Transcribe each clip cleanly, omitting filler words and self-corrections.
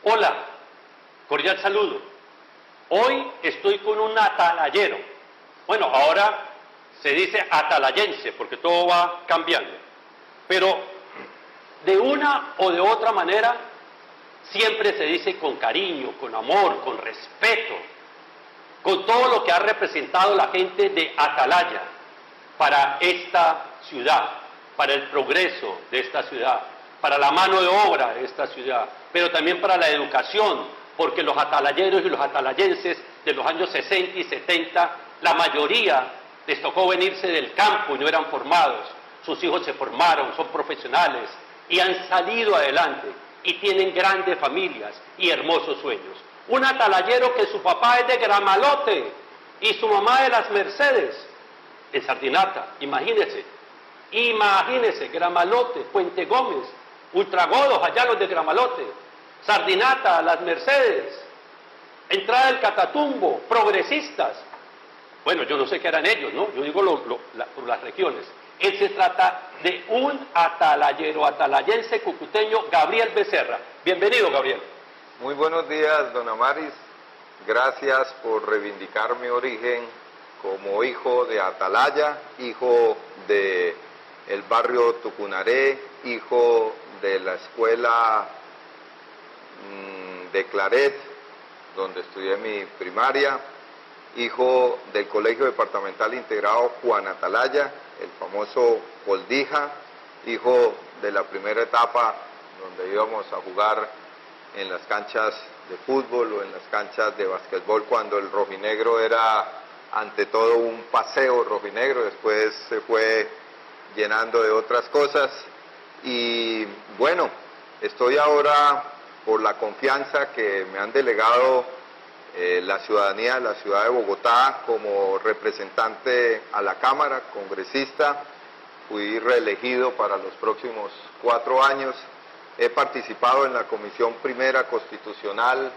Hola, cordial saludo. Hoy estoy con un atalayero. Bueno, ahora se dice atalayense porque todo va cambiando. Pero de una o de otra manera siempre se dice con cariño, con amor, con respeto, con todo lo que ha representado la gente de Atalaya para esta ciudad, para el progreso de esta ciudad, para la mano de obra de esta ciudad, pero también para la educación, porque los atalayeros y los atalayenses de los años 60 y 70, la mayoría les tocó venirse del campo y no eran formados. Sus hijos se formaron, son profesionales y han salido adelante y tienen grandes familias y hermosos sueños. Un atalayero que su papá es de Gramalote y su mamá de Las Mercedes, en Sardinata, imagínense, Gramalote, Puente Gómez, Ultragodos, allá los de Gramalote, Sardinata, Las Mercedes, entrada del Catatumbo, progresistas. Bueno, yo no sé qué eran ellos, ¿no? Yo digo por las regiones. Él se trata de un atalayero, atalayense, cucuteño, Gabriel Becerra. Bienvenido, Gabriel. Muy buenos días, don Amaris. Gracias por reivindicar mi origen como hijo de Atalaya, hijo de el barrio Tucunaré, hijo de la escuela de Claret, donde estudié mi primaria, hijo del Colegio Departamental Integrado Juan Atalaya, el famoso Coldija, hijo de la primera etapa donde íbamos a jugar en las canchas de fútbol o en las canchas de basquetbol cuando el rojinegro era ante todo un paseo rojinegro, después se fue llenando de otras cosas y bueno, estoy ahora por la confianza que me han delegado la ciudadanía de la ciudad de Bogotá como representante a la Cámara, congresista, fui reelegido para los próximos 4 años. He participado en la Comisión Primera Constitucional,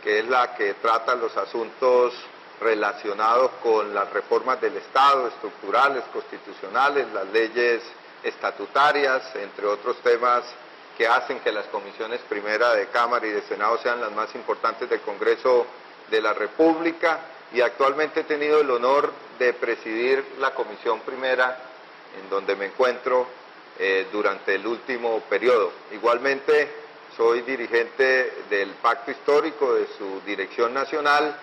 que es la que trata los asuntos relacionados con las reformas del Estado, estructurales, constitucionales, las leyes estatutarias, entre otros temas que hacen que las comisiones Primera de Cámara y de Senado sean las más importantes del Congreso de la República, y actualmente he tenido el honor de presidir la Comisión Primera, en donde me encuentro durante el último periodo. Igualmente soy dirigente del Pacto Histórico, de su dirección nacional,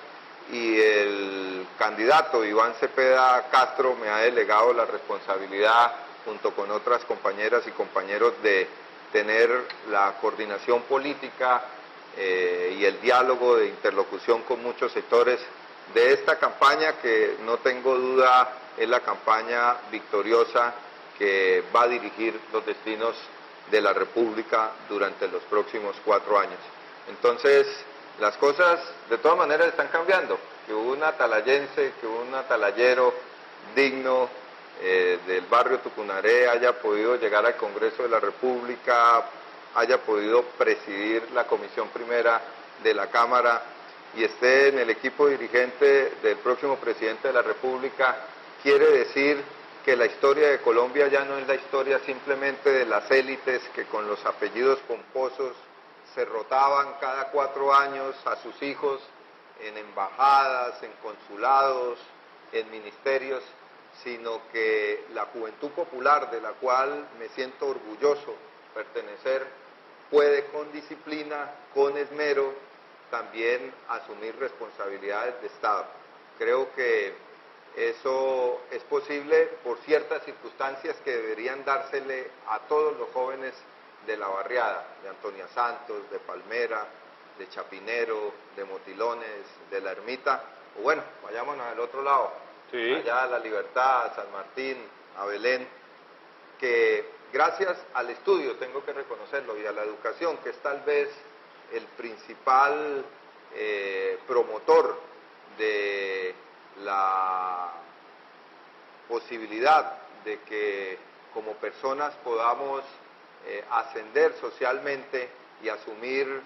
y el candidato Iván Cepeda Castro me ha delegado la responsabilidad, junto con otras compañeras y compañeros, de tener la coordinación política y el diálogo de interlocución con muchos sectores de esta campaña, que no tengo duda es la campaña victoriosa que va a dirigir los destinos de la República durante los próximos 4 años. Entonces, las cosas de todas maneras están cambiando. Que un atalayense, que un atalayero digno del barrio Tucunaré haya podido llegar al Congreso de la República, haya podido presidir la Comisión Primera de la Cámara y esté en el equipo dirigente del próximo presidente de la República, quiere decir que la historia de Colombia ya no es la historia simplemente de las élites que con los apellidos pomposos se rotaban cada 4 años a sus hijos en embajadas, en consulados, en ministerios, sino que la juventud popular, de la cual me siento orgulloso pertenecer, puede con disciplina, con esmero, también asumir responsabilidades de Estado. Creo que eso es posible por ciertas circunstancias que deberían dársele a todos los jóvenes de la barriada, de Antonia Santos, de Palmera, de Chapinero, de Motilones, de La Ermita, o bueno, vayámonos al otro lado, sí, allá a La Libertad, a San Martín, a Belén, que gracias al estudio, tengo que reconocerlo, y a la educación, que es tal vez el principal promotor de la posibilidad de que como personas podamos ascender socialmente y asumir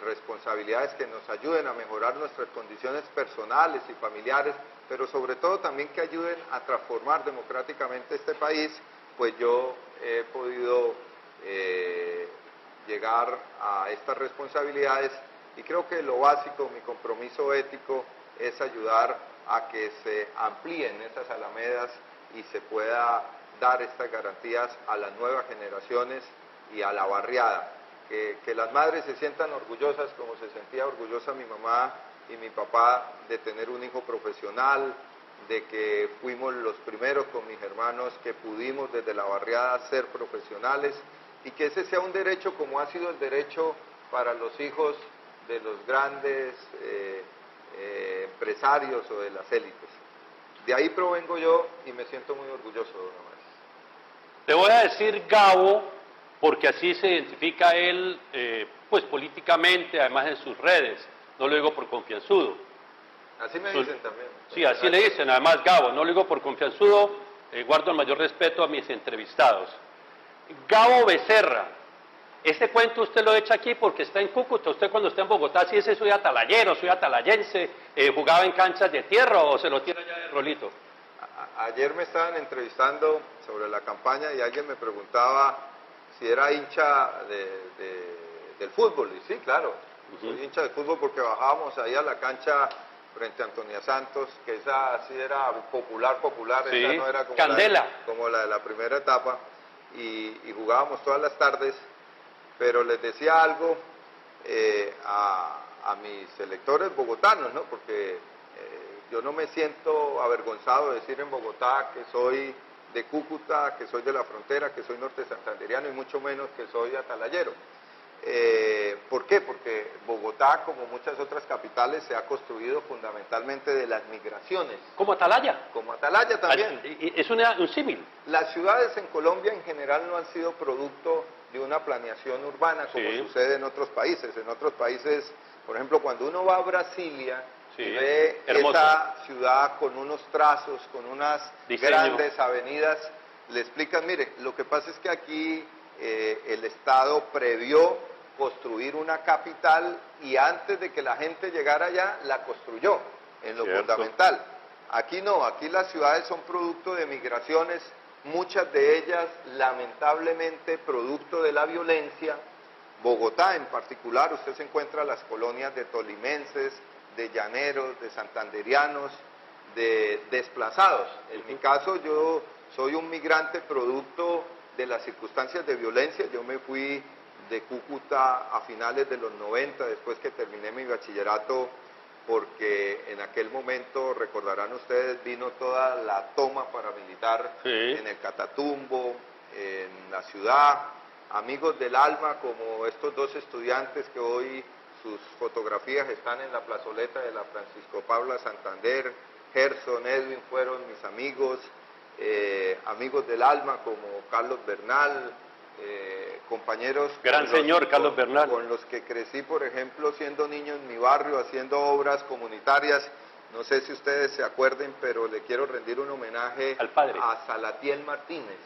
responsabilidades que nos ayuden a mejorar nuestras condiciones personales y familiares, pero sobre todo también que ayuden a transformar democráticamente este país, pues yo he podido llegar a estas responsabilidades, y creo que lo básico, mi compromiso ético, es ayudar a que se amplíen estas alamedas y se pueda dar estas garantías a las nuevas generaciones y a la barriada. Que las madres se sientan orgullosas como se sentía orgullosa mi mamá y mi papá de tener un hijo profesional, de que fuimos los primeros con mis hermanos que pudimos desde la barriada ser profesionales, y que ese sea un derecho como ha sido el derecho para los hijos de los grandes empresarios o de las élites. De ahí provengo yo y me siento muy orgulloso, don Amás. Le voy a decir Gabo, porque así se identifica él, pues políticamente, además en sus redes. No lo digo por confianzudo. Así me dicen también. Sí, así le dicen, además Gabo. No lo digo por confianzudo, guardo el mayor respeto a mis entrevistados. Gabo Becerra. Este cuento usted lo echa aquí porque está en Cúcuta. Usted cuando está en Bogotá, sí dice soy atalayero, soy atalayense, jugaba en canchas de tierra o se lo tira ya de rolito. Ayer me estaban entrevistando sobre la campaña y alguien me preguntaba si era hincha del fútbol. Y sí, claro, soy hincha del fútbol porque bajábamos ahí a la cancha frente a Antonia Santos, que esa sí era popular, sí, esa no era como Candela. como la de la primera etapa, y jugábamos todas las tardes, pero les decía algo a mis electores bogotanos, ¿no? Porque yo no me siento avergonzado de decir en Bogotá que soy de Cúcuta, que soy de la frontera, que soy norte santanderiano y mucho menos que soy atalayero. ¿Por qué? Porque Bogotá, como muchas otras capitales, se ha construido fundamentalmente de las migraciones. ¿Como Atalaya? Como Atalaya también. Es un símil. Las ciudades en Colombia en general no han sido producto de una planeación urbana como sucede en otros países. En otros países, por ejemplo, cuando uno va a Brasilia y ve esa ciudad con unos trazos, con unas grandes avenidas, le explican, mire, lo que pasa es que aquí el Estado previó construir una capital y antes de que la gente llegara allá, la construyó en lo fundamental. Aquí no, aquí las ciudades son producto de migraciones, muchas de ellas lamentablemente producto de la violencia. Bogotá en particular, usted se encuentra las colonias de tolimenses, de llaneros, de santanderianos, de desplazados. En mi caso yo soy un migrante producto de las circunstancias de violencia. Yo me fui de Cúcuta a finales de los 90, después que terminé mi bachillerato, porque en aquel momento, recordarán ustedes, vino toda la toma paramilitar en el Catatumbo, en la ciudad. Amigos del alma como estos dos estudiantes que hoy sus fotografías están en la plazoleta de la Francisco Paula Santander, Gerson, Edwin fueron mis amigos, amigos del alma como Carlos Bernal, compañeros gran señor Carlos Bernal, con los que crecí, por ejemplo, siendo niño en mi barrio, haciendo obras comunitarias. No sé si ustedes se acuerden, pero le quiero rendir un homenaje al padre, a Salatiel Martínez.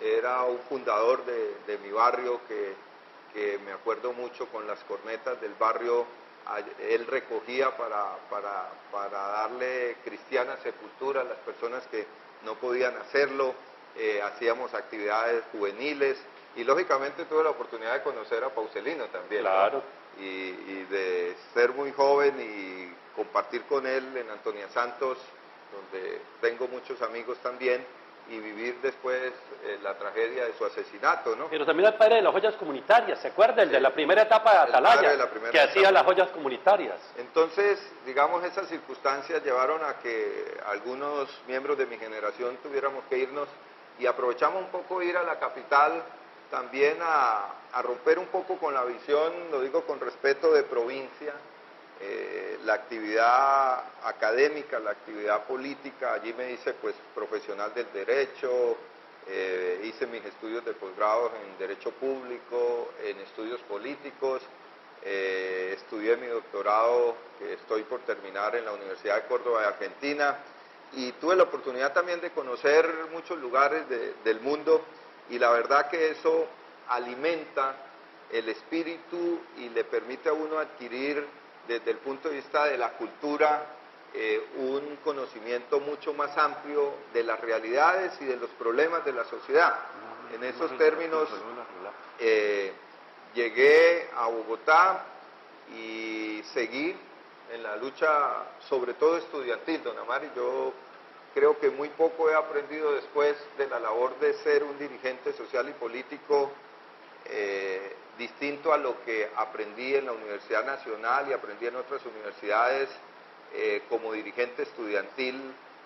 Era un fundador de mi barrio que me acuerdo mucho con las cornetas del barrio. Él recogía para darle cristiana sepultura a las personas que no podían hacerlo. Hacíamos actividades juveniles y lógicamente tuve la oportunidad de conocer a Pauselino también. Claro. ¿No? Y de ser muy joven y compartir con él en Antonia Santos, donde tengo muchos amigos también, y vivir después la tragedia de su asesinato, ¿no? Pero también al padre de las joyas comunitarias, ¿se acuerda? El de la primera etapa de Atalaya, que hacía las joyas comunitarias. Entonces, digamos, esas circunstancias llevaron a que algunos miembros de mi generación tuviéramos que irnos, y aprovechamos un poco ir a la capital también a romper un poco con la visión, lo digo con respeto, de provincia. La actividad académica, la actividad política, allí me hice pues profesional del derecho, hice mis estudios de posgrado en Derecho Público, en Estudios Políticos, estudié mi doctorado, que estoy por terminar en la Universidad de Córdoba de Argentina, y tuve la oportunidad también de conocer muchos lugares del mundo, y la verdad que eso alimenta el espíritu y le permite a uno adquirir desde el punto de vista de la cultura un conocimiento mucho más amplio de las realidades y de los problemas de la sociedad. En esos términos, llegué a Bogotá y seguí en la lucha, sobre todo estudiantil, don Amari. Yo creo que muy poco he aprendido después de la labor de ser un dirigente social y político distinto a lo que aprendí en la Universidad Nacional y aprendí en otras universidades como dirigente estudiantil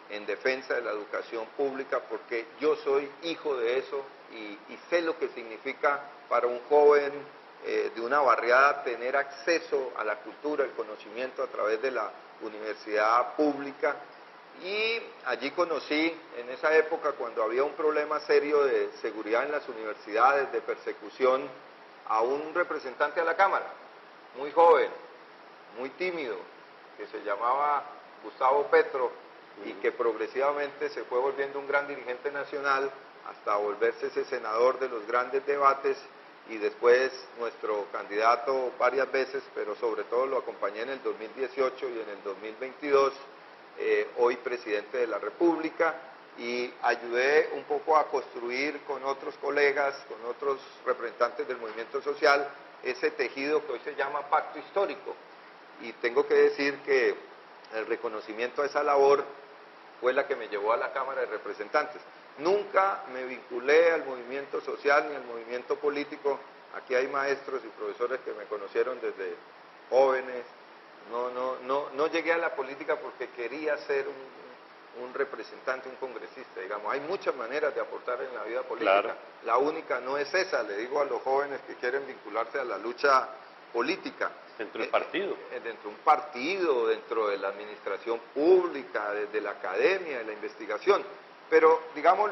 en defensa de la educación pública, porque yo soy hijo de eso y sé lo que significa para un joven de una barriada tener acceso a la cultura, el conocimiento a través de la universidad pública. Y allí conocí, en esa época, cuando había un problema serio de seguridad en las universidades, de persecución, a un representante a la Cámara, muy joven, muy tímido, que se llamaba Gustavo Petro, y que progresivamente se fue volviendo un gran dirigente nacional hasta volverse ese senador de los grandes debates, y después nuestro candidato varias veces, pero sobre todo lo acompañé en el 2018 y en el 2022, hoy presidente de la República, y ayudé un poco a construir con otros colegas, con otros representantes del movimiento social, ese tejido que hoy se llama pacto histórico. Y tengo que decir que el reconocimiento a esa labor fue la que me llevó a la Cámara de Representantes. Nunca me vinculé al movimiento social ni al movimiento político. Aquí hay maestros y profesores que me conocieron desde jóvenes. No llegué a la política porque quería ser un representante, un congresista, digamos. Hay muchas maneras de aportar en la vida política. Claro. La única no es esa, le digo a los jóvenes que quieren vincularse a la lucha política. Dentro del partido. Dentro de un partido, dentro de la administración pública, desde la academia, de la investigación. Pero, digamos,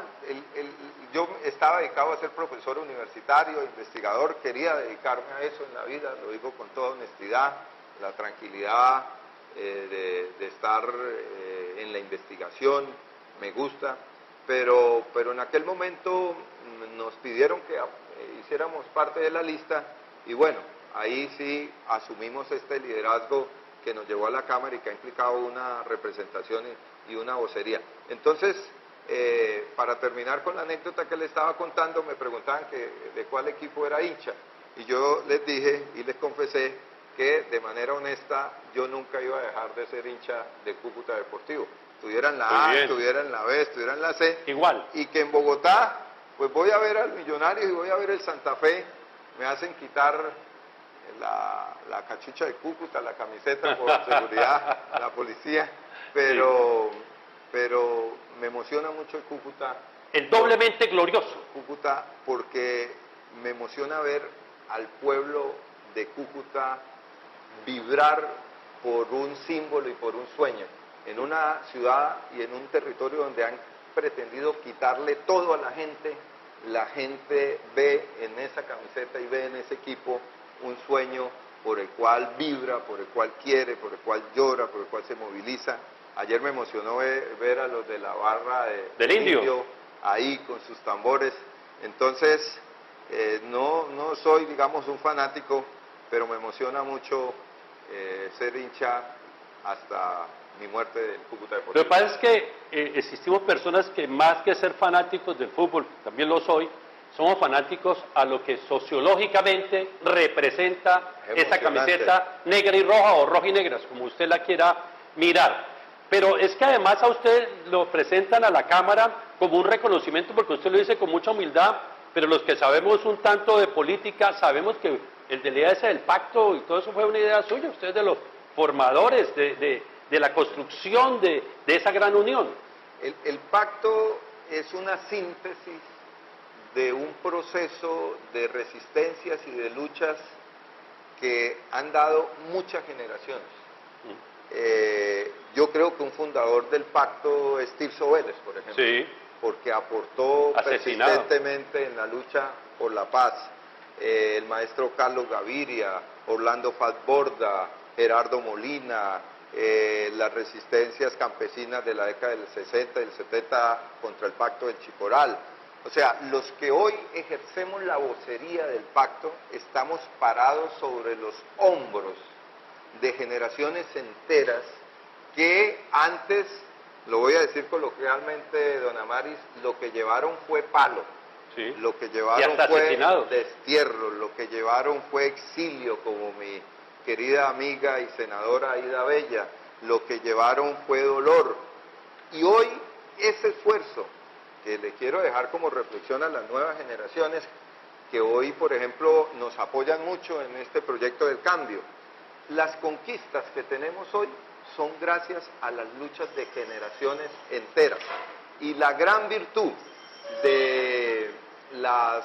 yo estaba dedicado a ser profesor universitario, investigador, quería dedicarme a eso en la vida, lo digo con toda honestidad, la tranquilidad de estar en la investigación, me gusta, pero en aquel momento nos pidieron que hiciéramos parte de la lista y bueno, ahí sí asumimos este liderazgo que nos llevó a la Cámara y que ha implicado una representación y una vocería. Entonces, para terminar con la anécdota que les estaba contando, me preguntaban de cuál equipo era hincha. Y yo les dije y les confesé que de manera honesta yo nunca iba a dejar de ser hincha de Cúcuta Deportivo. Estuviera en la A, estuviera en la B, estuviera en la C. Igual. Y que en Bogotá, pues voy a ver al Millonarios y voy a ver el Santa Fe. Me hacen quitar la cachucha de Cúcuta, la camiseta por seguridad, la policía. Pero me emociona mucho el Cúcuta. El doblemente glorioso. Cúcuta, porque me emociona ver al pueblo de Cúcuta vibrar por un símbolo y por un sueño, en una ciudad y en un territorio donde han pretendido quitarle todo a la gente ve en esa camiseta y ve en ese equipo un sueño por el cual vibra, por el cual quiere, por el cual llora, por el cual se moviliza. Ayer me emocionó ver a los de la barra del Indio ahí con sus tambores. Entonces, no soy, digamos, un fanático, pero me emociona mucho ser hincha hasta mi muerte del Cúcuta Deportivo. Lo que pasa es que existimos personas que más que ser fanáticos del fútbol, también lo soy, somos fanáticos a lo que sociológicamente representa esa camiseta negra y roja o roja y negra, como usted la quiera mirar. Pero es que además a usted lo presentan a la Cámara como un reconocimiento, porque usted lo dice con mucha humildad, pero los que sabemos un tanto de política, sabemos que el de la idea esa del pacto y todo eso fue una idea suya, usted es de los formadores de la construcción de esa gran unión. El pacto es una síntesis de un proceso de resistencias y de luchas que han dado muchas generaciones. Yo creo que un fundador del pacto es Tirso Vélez, por ejemplo, sí, porque aportó persistentemente en la lucha por la paz. El maestro Carlos Gaviria, Orlando Fazborda, Gerardo Molina, las resistencias campesinas de la década del 60 y del 70 contra el pacto del Chicoral. O sea, los que hoy ejercemos la vocería del pacto estamos parados sobre los hombros de generaciones enteras que antes, lo voy a decir coloquialmente, don Amaris, lo que llevaron fue palo. Sí. lo que Y llevaron hasta fue asesinados. destierro, lo que llevaron fue exilio, como mi querida amiga y senadora Aida Bella, lo que llevaron fue dolor. Y hoy ese esfuerzo, que le quiero dejar como reflexión a las nuevas generaciones, que hoy, por ejemplo, nos apoyan mucho en este proyecto del cambio, las conquistas que tenemos hoy son gracias a las luchas de generaciones enteras. Y la gran virtud de las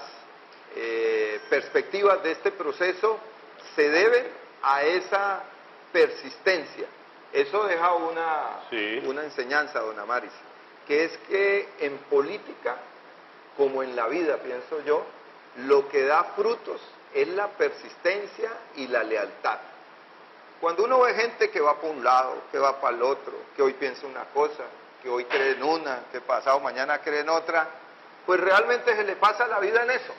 perspectivas de este proceso se debe a esa persistencia. Eso deja una enseñanza, don Amaris, que es que en política, como en la vida, pienso yo, lo que da frutos es la persistencia y la lealtad. Cuando uno ve gente que va para un lado, que va para el otro, que hoy piensa una cosa, que hoy cree en una, que pasado mañana cree en otra, pues realmente se le pasa la vida en eso.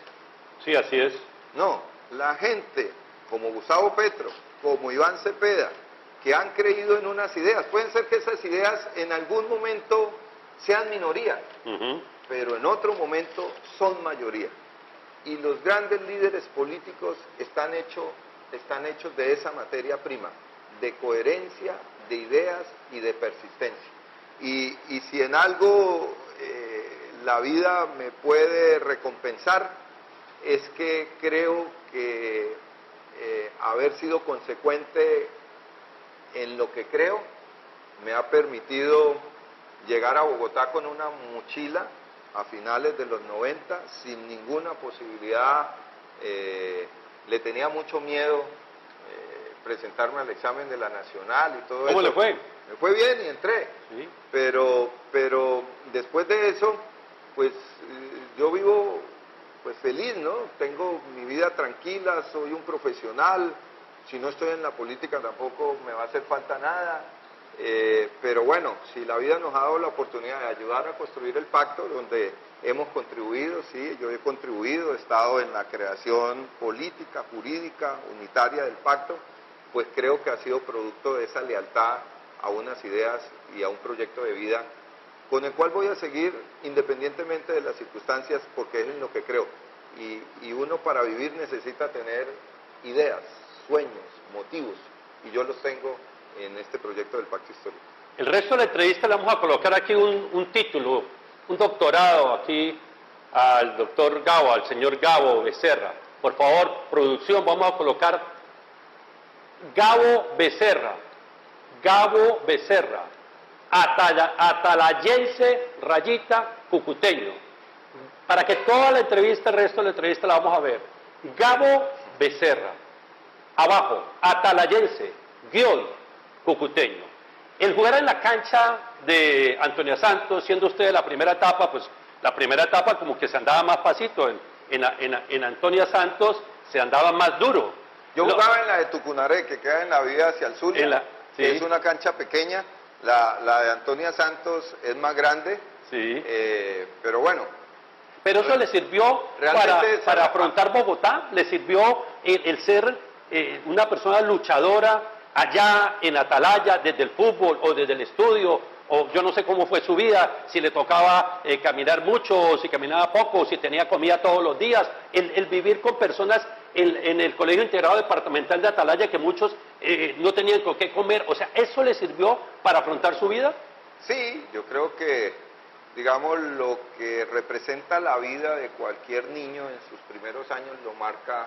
Sí, así es. No, la gente como Gustavo Petro, como Iván Cepeda, que han creído en unas ideas, pueden ser que esas ideas en algún momento sean minoría, pero en otro momento son mayoría. Y los grandes líderes políticos están hechos de esa materia prima, de coherencia, de ideas y de persistencia. Y si en algo la vida me puede recompensar, es que creo que haber sido consecuente en lo que creo me ha permitido llegar a Bogotá con una mochila a finales de los 90 sin ninguna posibilidad. Le tenía mucho miedo presentarme al examen de la Nacional y todo eso. ¿Cómo le fue? Me fue bien y entré. Sí. Pero después de eso, pues yo vivo pues feliz, ¿no? Tengo mi vida tranquila, soy un profesional. Si no estoy en la política tampoco me va a hacer falta nada. Pero bueno, si la vida nos ha dado la oportunidad de ayudar a construir el pacto, donde hemos contribuido, sí, yo he contribuido, he estado en la creación política, jurídica, unitaria del pacto, pues creo que ha sido producto de esa lealtad a unas ideas y a un proyecto de vida con el cual voy a seguir independientemente de las circunstancias, porque es en lo que creo. Y uno para vivir necesita tener ideas, sueños, motivos, y yo los tengo en este proyecto del Pacto Histórico. El resto de la entrevista le vamos a colocar aquí un título, un doctorado aquí al doctor Gabo, al señor Gabo Becerra. Por favor, producción, vamos a colocar Gabo Becerra, atalayense, rayita, cucuteño. Para que toda la entrevista, el resto de la entrevista la vamos a ver. Gabo Becerra, abajo, atalayense, guión, cucuteño. El jugar en la cancha de Antonia Santos, siendo usted de la primera etapa, pues la primera etapa como que se andaba más pasito, en Antonia Santos se andaba más duro. Yo jugaba en la de Tucunaré, que queda en la vía hacia el sur, sí. Es una cancha pequeña, la de Antonia Santos es más grande, sí. Pero bueno. Pero eso le sirvió para afrontar Bogotá, le sirvió el ser una persona luchadora allá en Atalaya, desde el fútbol o desde el estudio, o yo no sé cómo fue su vida, si le tocaba caminar mucho, o si caminaba poco, o si tenía comida todos los días, el vivir con personas en el Colegio Integrado Departamental de Atalaya, que muchos no tenían con qué comer, o sea, ¿eso le sirvió para afrontar su vida? Sí, yo creo que, digamos, lo que representa la vida de cualquier niño en sus primeros años lo marca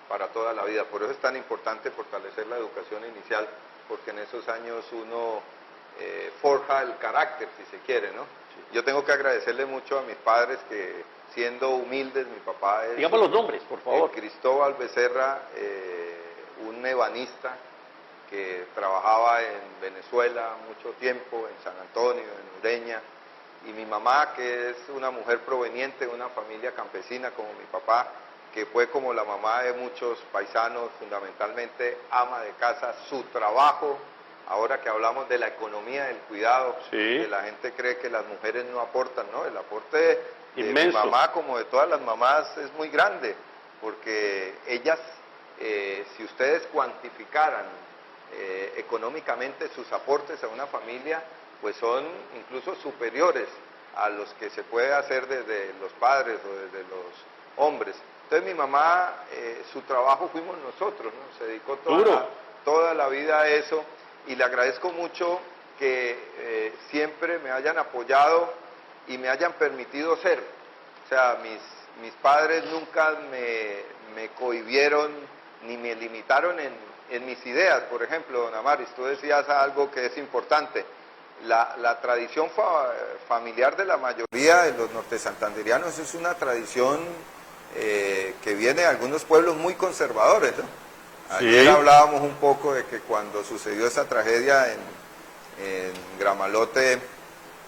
para toda la vida. Por eso es tan importante fortalecer la educación inicial, porque en esos años uno forja el carácter, si se quiere, ¿no? Sí. Yo tengo que agradecerle mucho a mis padres que, siendo humildes, mi papá es... Digamos los nombres, por favor. Cristóbal Becerra, un ebanista que trabajaba en Venezuela mucho tiempo, en San Antonio, en Ureña, y mi mamá, que es una mujer proveniente de una familia campesina como mi papá, que fue como la mamá de muchos paisanos, fundamentalmente ama de casa, su trabajo, ahora que hablamos de la economía del cuidado, sí. Que la gente cree que las mujeres no aportan, ¿no? El aporte de inmenso. Mi mamá, como de todas las mamás, es muy grande, porque ellas, si ustedes cuantificaran económicamente sus aportes a una familia, pues son incluso superiores a los que se puede hacer desde los padres o desde los hombres. Entonces mi mamá, su trabajo fuimos nosotros, ¿no? Se dedicó toda la vida a eso, y le agradezco mucho que siempre me hayan apoyado y me hayan permitido ser. O sea, mis padres nunca me cohibieron ni me limitaron en mis ideas. Por ejemplo, don Amaris, tú decías algo que es importante. La tradición familiar de la mayoría de los nortesantanderianos es una tradición que viene de algunos pueblos muy conservadores, ¿no? Ayer Sí. hablábamos un poco de que cuando sucedió esa tragedia en Gramalote,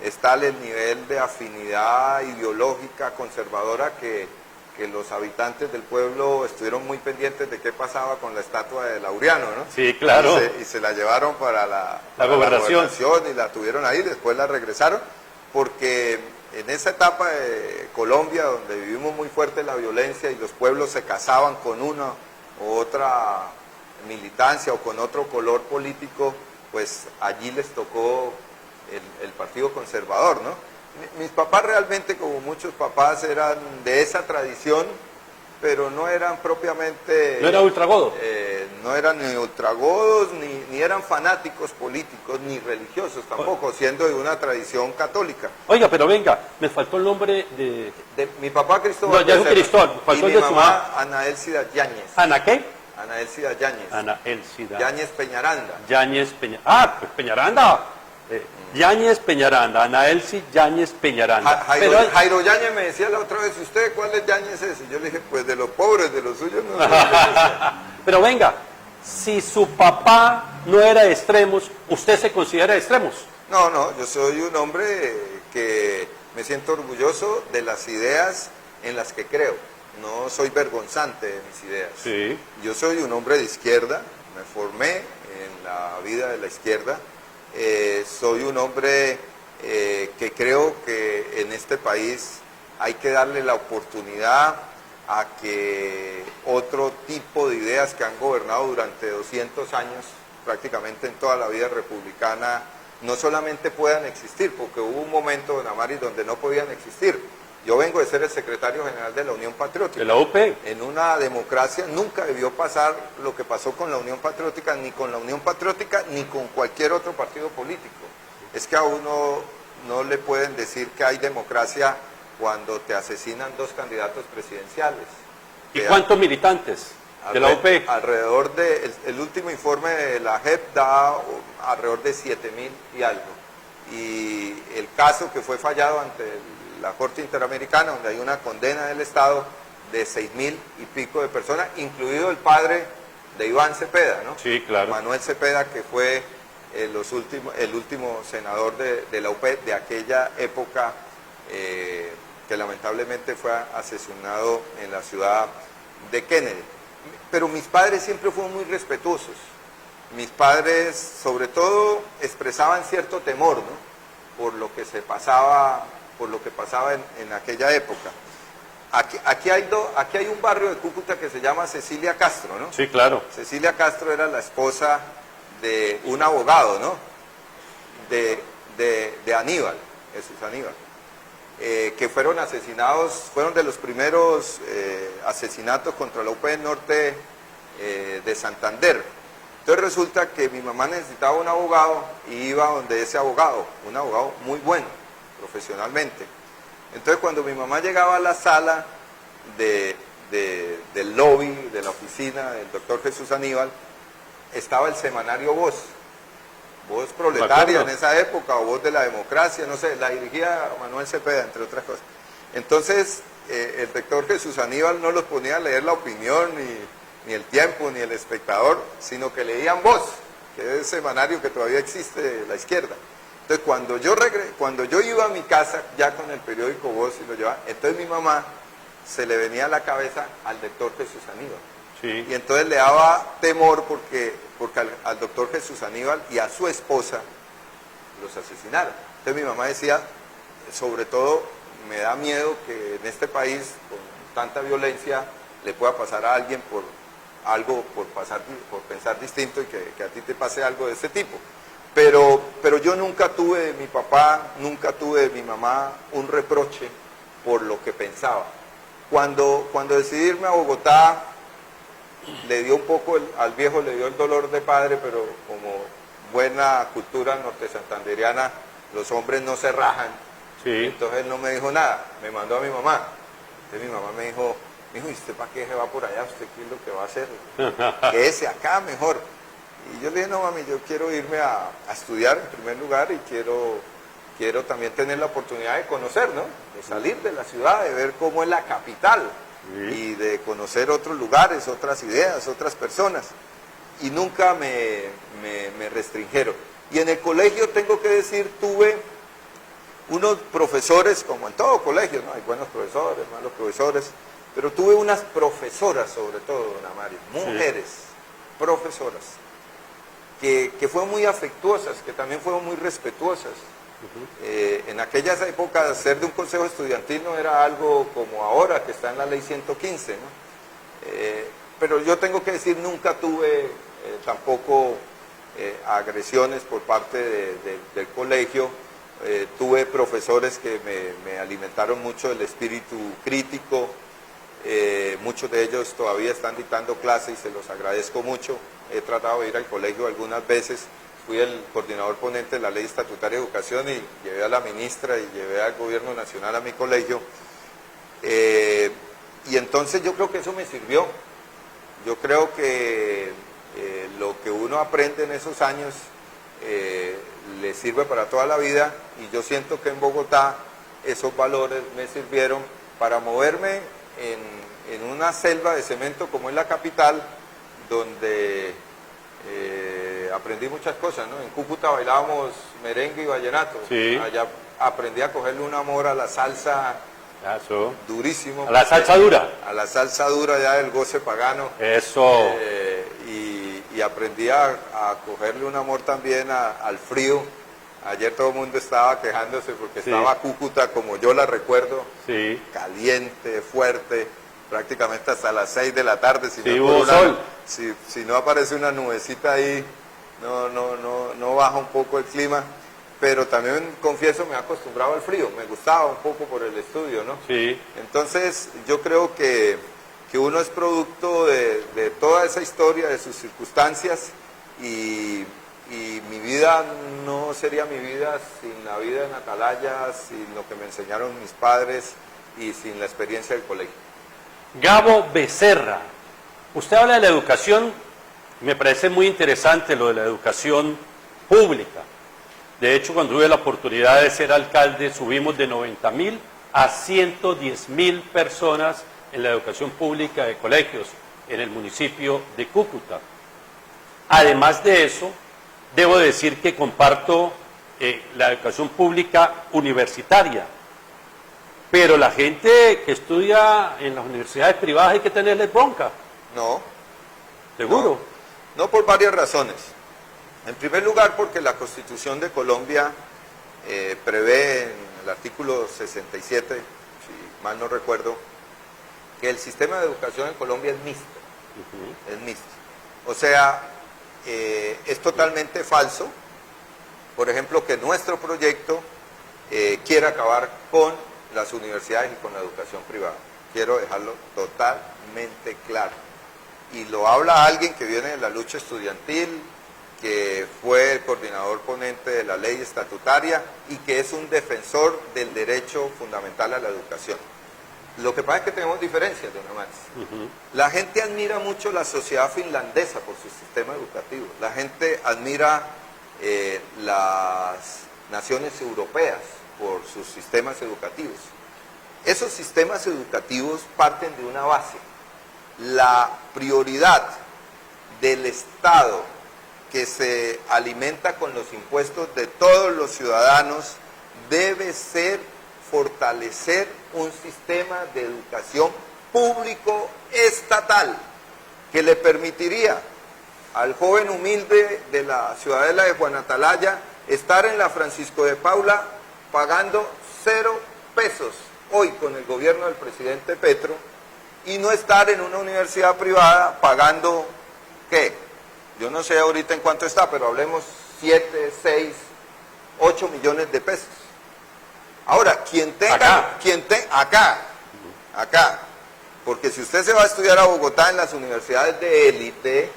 es tal el nivel de afinidad ideológica conservadora que los habitantes del pueblo estuvieron muy pendientes de qué pasaba con la estatua de Laureano, ¿no? Sí, claro. Y se la llevaron para la gobernación y la tuvieron ahí, después la regresaron, porque en esa etapa de Colombia, donde vivimos muy fuerte la violencia y los pueblos se casaban con una u otra militancia o con otro color político, pues allí les tocó el Partido Conservador, ¿no? Mis papás realmente, como muchos papás, eran de esa tradición, pero no eran propiamente... ¿No era ultragodo? No eran ni ultragodos, ni eran fanáticos políticos, ni religiosos tampoco, siendo de una tradición católica. Oiga, pero venga, me faltó el nombre de... Mi papá Cristóbal No, ya es Becerra, Cristóbal, faltó y el mi de su mamá Ana Elcida Yáñez. ¿Ana qué? Ana Elcida Yáñez. Ana Elcida. Yáñez Peñaranda. Yáñez Peñaranda. Ah, pues Peñaranda. Yáñez Peñaranda, Ana Elci Yáñez Peñaranda. Jairo Yáñez me decía la otra vez, ¿y usted cuál es Yáñez ese? Y yo le dije, pues de los pobres, de los suyos no sé. Pero venga, si su papá no era de extremos, ¿usted se considera de extremos? No, yo soy un hombre que me siento orgulloso de las ideas en las que creo. No soy vergonzante de mis ideas. Sí. Yo soy un hombre de izquierda, me formé en la vida de la izquierda. Soy un hombre que creo que en este país hay que darle la oportunidad a que otro tipo de ideas que han gobernado durante 200 años, prácticamente en toda la vida republicana, no solamente puedan existir, porque hubo un momento, don Amaris, donde no podían existir. Yo vengo de ser el secretario general de la Unión Patriótica. De la UP. En una democracia nunca debió pasar lo que pasó con la Unión Patriótica, ni con la Unión Patriótica, ni con cualquier otro partido político. Es que a uno no le pueden decir que hay democracia cuando te asesinan dos candidatos presidenciales. ¿Y cuántos militantes de la UP? Alrededor de, el último informe de la JEP da alrededor de 7.000 y algo. Y el caso que fue fallado ante la Corte Interamericana, donde hay una condena del Estado de 6.000 y pico de personas, incluido el padre de Iván Cepeda, ¿no? Sí, claro. Manuel Cepeda, que fue el último senador de la UP de aquella época, que lamentablemente fue asesinado en la ciudad de Kennedy. Pero mis padres siempre fueron muy respetuosos. Mis padres, sobre todo, expresaban cierto temor, ¿no? Por lo que se pasaba, por lo que pasaba en aquella época. Aquí hay un barrio de Cúcuta que se llama Cecilia Castro, ¿no? Sí, claro. Cecilia Castro era la esposa de un abogado, ¿no? De Aníbal, Jesús Aníbal, que fueron asesinados, fueron de los primeros asesinatos contra la UP Norte de Santander. Entonces resulta que mi mamá necesitaba un abogado y iba donde ese abogado, un abogado muy bueno, profesionalmente. Entonces cuando mi mamá llegaba a la sala del lobby, de la oficina del doctor Jesús Aníbal, estaba el semanario Voz Proletaria en esa época, o Voz de la Democracia, no sé, la dirigía Manuel Cepeda, entre otras cosas. Entonces el doctor Jesús Aníbal no los ponía a leer La Opinión, ni El Tiempo, ni El Espectador, sino que leían Voz, que es el semanario que todavía existe de la izquierda. Entonces cuando yo iba a mi casa ya con el periódico Voz y lo llevaba, entonces mi mamá se le venía a la cabeza al doctor Jesús Aníbal. Sí. Y entonces le daba temor porque al doctor Jesús Aníbal y a su esposa los asesinaron. Entonces mi mamá decía, sobre todo me da miedo que en este país con tanta violencia le pueda pasar a alguien por pensar distinto y que a ti te pase algo de este tipo. Pero yo nunca tuve de mi papá, nunca tuve de mi mamá un reproche por lo que pensaba. Cuando decidí irme a Bogotá, le dio un poco, al viejo le dio el dolor de padre, pero como buena cultura norte santanderiana, los hombres no se rajan. Sí. Entonces él no me dijo nada, me mandó a mi mamá. Entonces mi mamá me dijo, ¿y usted para qué se va por allá? ¿Usted qué es lo que va a hacer? Quédese acá mejor. Y yo le dije, no mami, yo quiero irme a estudiar en primer lugar y quiero también tener la oportunidad de conocer, ¿no? De salir de la ciudad, de ver cómo es la capital y de conocer otros lugares, otras ideas, otras personas. Y nunca me restringieron. Y en el colegio, tengo que decir, tuve unos profesores, como en todo colegio, ¿no? Hay buenos profesores, malos profesores, pero tuve unas profesoras, sobre todo, don Amario, mujeres, profesoras, que fueron muy afectuosas, que también fueron muy respetuosas. En aquellas épocas, ser de un consejo estudiantil no era algo como ahora, que está en la ley 115, ¿no? Pero yo tengo que decir, nunca tuve tampoco agresiones por parte del colegio. Tuve profesores que me alimentaron mucho el espíritu crítico. Muchos de ellos todavía están dictando clases y se los agradezco mucho. He tratado de ir al colegio algunas veces. Fui el coordinador ponente de la Ley Estatutaria de Educación y llevé a la ministra y llevé al Gobierno Nacional a mi colegio. Y entonces yo creo que eso me sirvió. Yo creo que lo que uno aprende en esos años le sirve para toda la vida, y yo siento que en Bogotá esos valores me sirvieron para moverme en una selva de cemento como es la capital, donde aprendí muchas cosas, ¿no? En Cúcuta bailábamos merengue y vallenato. Sí. Allá aprendí a cogerle un amor a la salsa. Eso. Durísimo. A la salsa dura. A la salsa dura ya del goce pagano. Eso. Y aprendí a cogerle un amor también al frío. Ayer todo el mundo estaba quejándose porque Sí. estaba Cúcuta como yo la recuerdo. Sí. Caliente, fuerte, prácticamente hasta las 6 de la tarde. Si Sí, no, por hubo una- sol. si no aparece una nubecita ahí, no baja un poco el clima. Pero también, confieso, me he acostumbrado al frío. Me gustaba un poco por el estudio, ¿no? Sí. Entonces, yo creo que uno es producto de toda esa historia, de sus circunstancias, y mi vida no sería mi vida sin la vida en Atalaya, sin lo que me enseñaron mis padres y sin la experiencia del colegio. Gabo Becerra, usted habla de la educación, me parece muy interesante lo de la educación pública. De hecho, cuando tuve la oportunidad de ser alcalde, subimos de 90.000 a 110.000 personas en la educación pública de colegios en el municipio de Cúcuta. Además de eso, debo decir que comparto la educación pública universitaria, pero la gente que estudia en las universidades privadas hay que tenerles bronca, No, seguro. no por varias razones. En primer lugar, porque la Constitución de Colombia prevé en el artículo 67, si mal no recuerdo, que el sistema de educación en Colombia es mixto. Es mixto. O sea, es totalmente falso, por ejemplo, que nuestro proyecto quiere acabar con las universidades y con la educación privada. Quiero dejarlo totalmente claro. Y lo habla alguien que viene de la lucha estudiantil, que fue el coordinador ponente de la ley estatutaria y que es un defensor del derecho fundamental a la educación. Lo que pasa es que tenemos diferencias, don Amaris. La gente admira mucho la sociedad finlandesa por su sistema educativo. La gente admira las naciones europeas por sus sistemas educativos. Esos sistemas educativos parten de una base. La prioridad del Estado, que se alimenta con los impuestos de todos los ciudadanos, debe ser fortalecer un sistema de educación público estatal que le permitiría al joven humilde de la ciudadela de Juan Atalaya estar en la Francisco de Paula pagando 0 pesos hoy con el gobierno del presidente Petro, y no estar en una universidad privada pagando, ¿qué? Yo no sé ahorita en cuánto está, pero hablemos 7, 6, 8 millones de pesos. Ahora, quien tenga, acá, porque si usted se va a estudiar a Bogotá en las universidades de élite,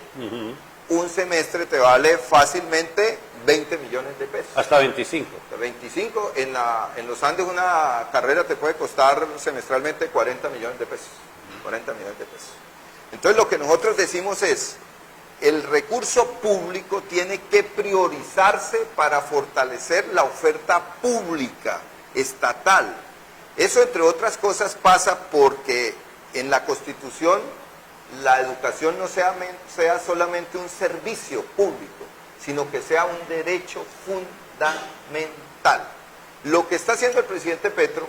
un semestre te vale fácilmente 20 millones de pesos. Hasta 25. 25, en los Andes una carrera te puede costar semestralmente 40 millones de pesos. 40 millones de pesos. Entonces lo que nosotros decimos es, el recurso público tiene que priorizarse para fortalecer la oferta pública, estatal. Eso, entre otras cosas, pasa porque en la Constitución la educación no sea solamente un servicio público, sino que sea un derecho fundamental. Lo que está haciendo el presidente Petro,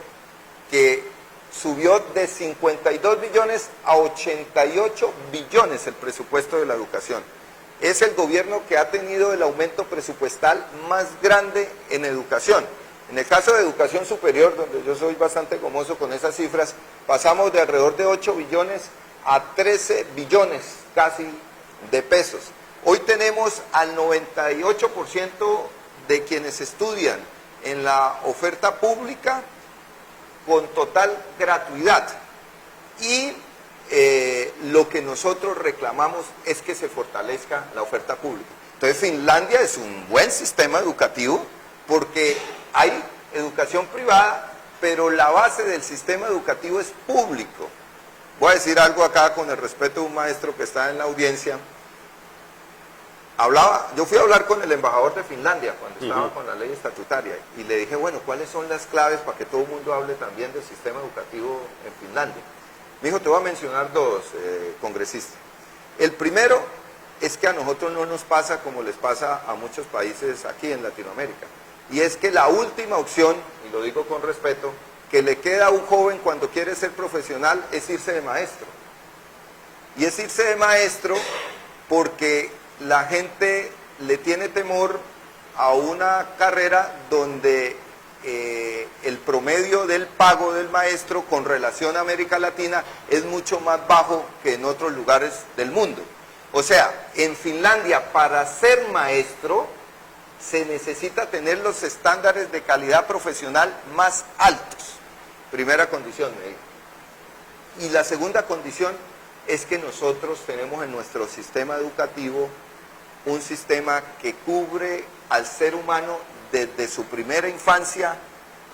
que subió de 52 billones a 88 billones el presupuesto de la educación. Es el gobierno que ha tenido el aumento presupuestal más grande en educación. En el caso de educación superior, donde yo soy bastante gomoso con esas cifras, pasamos de alrededor de 8 billones a 13 billones casi de pesos. Hoy tenemos al 98% de quienes estudian en la oferta pública con total gratuidad. Y lo que nosotros reclamamos es que se fortalezca la oferta pública. Entonces Finlandia es un buen sistema educativo porque hay educación privada, pero la base del sistema educativo es público. Voy a decir algo acá con el respeto de un maestro que está en la audiencia. Yo fui a hablar con el embajador de Finlandia cuando estaba con la ley estatutaria y le dije, bueno, ¿cuáles son las claves para que todo el mundo hable también del sistema educativo en Finlandia? Me dijo, te voy a mencionar dos, congresista. El primero es que a nosotros no nos pasa como les pasa a muchos países aquí en Latinoamérica, y es que la última opción, y lo digo con respeto, que le queda a un joven cuando quiere ser profesional es irse de maestro. Y es irse de maestro porque la gente le tiene temor a una carrera donde el promedio del pago del maestro con relación a América Latina es mucho más bajo que en otros lugares del mundo. O sea, en Finlandia para ser maestro se necesita tener los estándares de calidad profesional más altos. Primera condición, me dijo. Y la segunda condición es que nosotros tenemos en nuestro sistema educativo un sistema que cubre al ser humano desde su primera infancia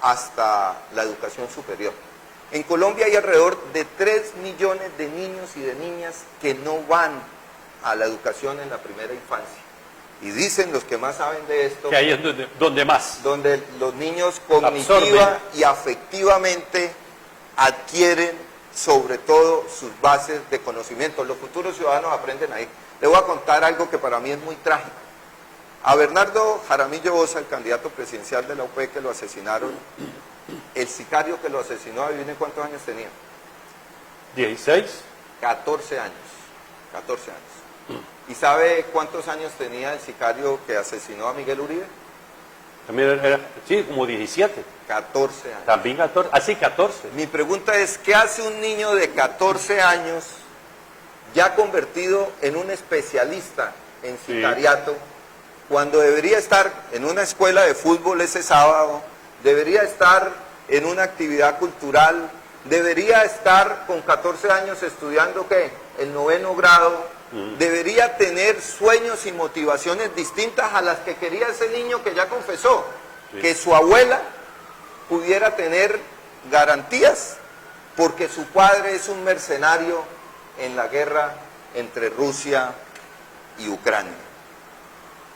hasta la educación superior. En Colombia hay alrededor de 3 millones de niños y de niñas que no van a la educación en la primera infancia. Y dicen los que más saben de esto, que ahí es donde más. Donde los niños cognitiva y afectivamente adquieren sobre todo sus bases de conocimiento. Los futuros ciudadanos aprenden ahí. Le voy a contar algo que para mí es muy trágico. A Bernardo Jaramillo Osa, el candidato presidencial de la UP que lo asesinaron, el sicario que lo asesinó, ¿adivinen cuántos años tenía? 16. 14 años. 14 años. ¿Y sabe cuántos años tenía el sicario que asesinó a Miguel Uribe? También sí, como 17. 14 años. También 14. Ah, sí, 14. Mi pregunta es, ¿qué hace un niño de 14 años ya convertido en un especialista en sicariato, cuando debería estar en una escuela de fútbol ese sábado, debería estar en una actividad cultural, debería estar con 14 años estudiando ¿qué? El 9º grado, debería tener sueños y motivaciones distintas a las que quería ese niño que ya confesó, que su abuela pudiera tener garantías porque su padre es un mercenario en la guerra entre Rusia y Ucrania.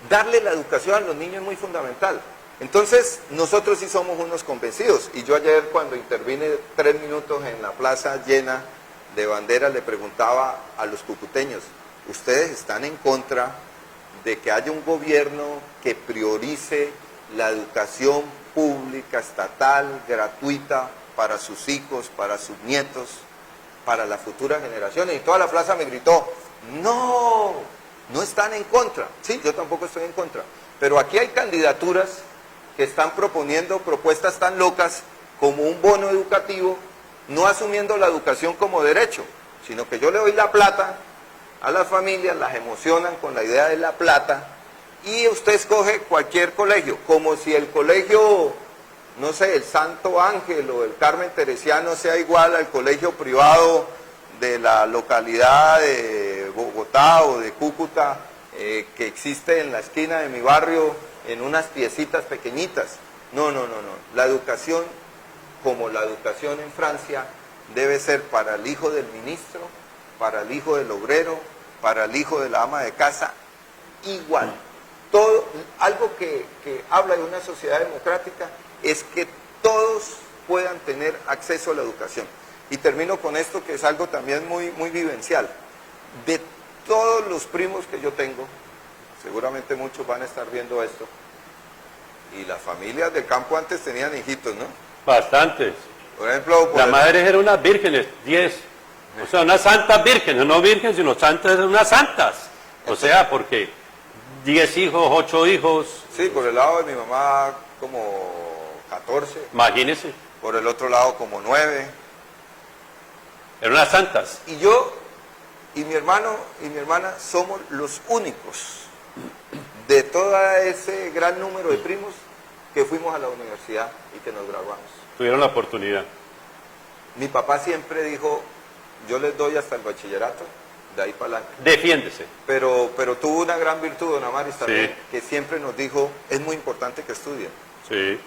Darle la educación a los niños es muy fundamental. Entonces, nosotros sí somos unos convencidos. Y yo ayer cuando intervine 3 minutos en la plaza llena de banderas, le preguntaba a los cucuteños, ¿ustedes están en contra de que haya un gobierno que priorice la educación pública, estatal, gratuita para sus hijos, para sus nietos, para las futuras generaciones? Y toda la plaza me gritó, no, no están en contra. Sí, yo tampoco estoy en contra. Pero aquí hay candidaturas que están proponiendo propuestas tan locas como un bono educativo, no asumiendo la educación como derecho, sino que yo le doy la plata a las familias, las emocionan con la idea de la plata y usted escoge cualquier colegio, como si el colegio, no sé, el Santo Ángel o el Carmen Teresiano sea igual al colegio privado de la localidad de Bogotá o de Cúcuta, que existe en la esquina de mi barrio en unas piecitas pequeñitas. No. La educación, como la educación en Francia, debe ser para el hijo del ministro, para el hijo del obrero, para el hijo de la ama de casa, igual. Todo, algo que habla de una sociedad democrática es que todos puedan tener acceso a la educación. Y termino con esto, que es algo también muy vivencial. De todos los primos que yo tengo, seguramente muchos van a estar viendo esto, y las familias del campo antes tenían hijitos, ¿no? Bastantes. Por ejemplo... Las madres eran unas vírgenes, 10. O sea, unas santas vírgenes, no vírgenes, sino santas, unas santas. O sea, porque 10 hijos, 8 hijos. Sí, por el lado de mi mamá como 14. Imagínense. Por el otro lado como 9. Eran unas santas. Y yo y mi hermano y mi hermana somos los únicos de todo ese gran número de primos que fuimos a la universidad y que nos graduamos. Tuvieron la oportunidad. Mi papá siempre dijo, yo les doy hasta el bachillerato, de ahí para adelante. Defiéndese. Pero tuvo una gran virtud, don Amaris, también, Sí. que siempre nos dijo, es muy importante que estudien. Sí.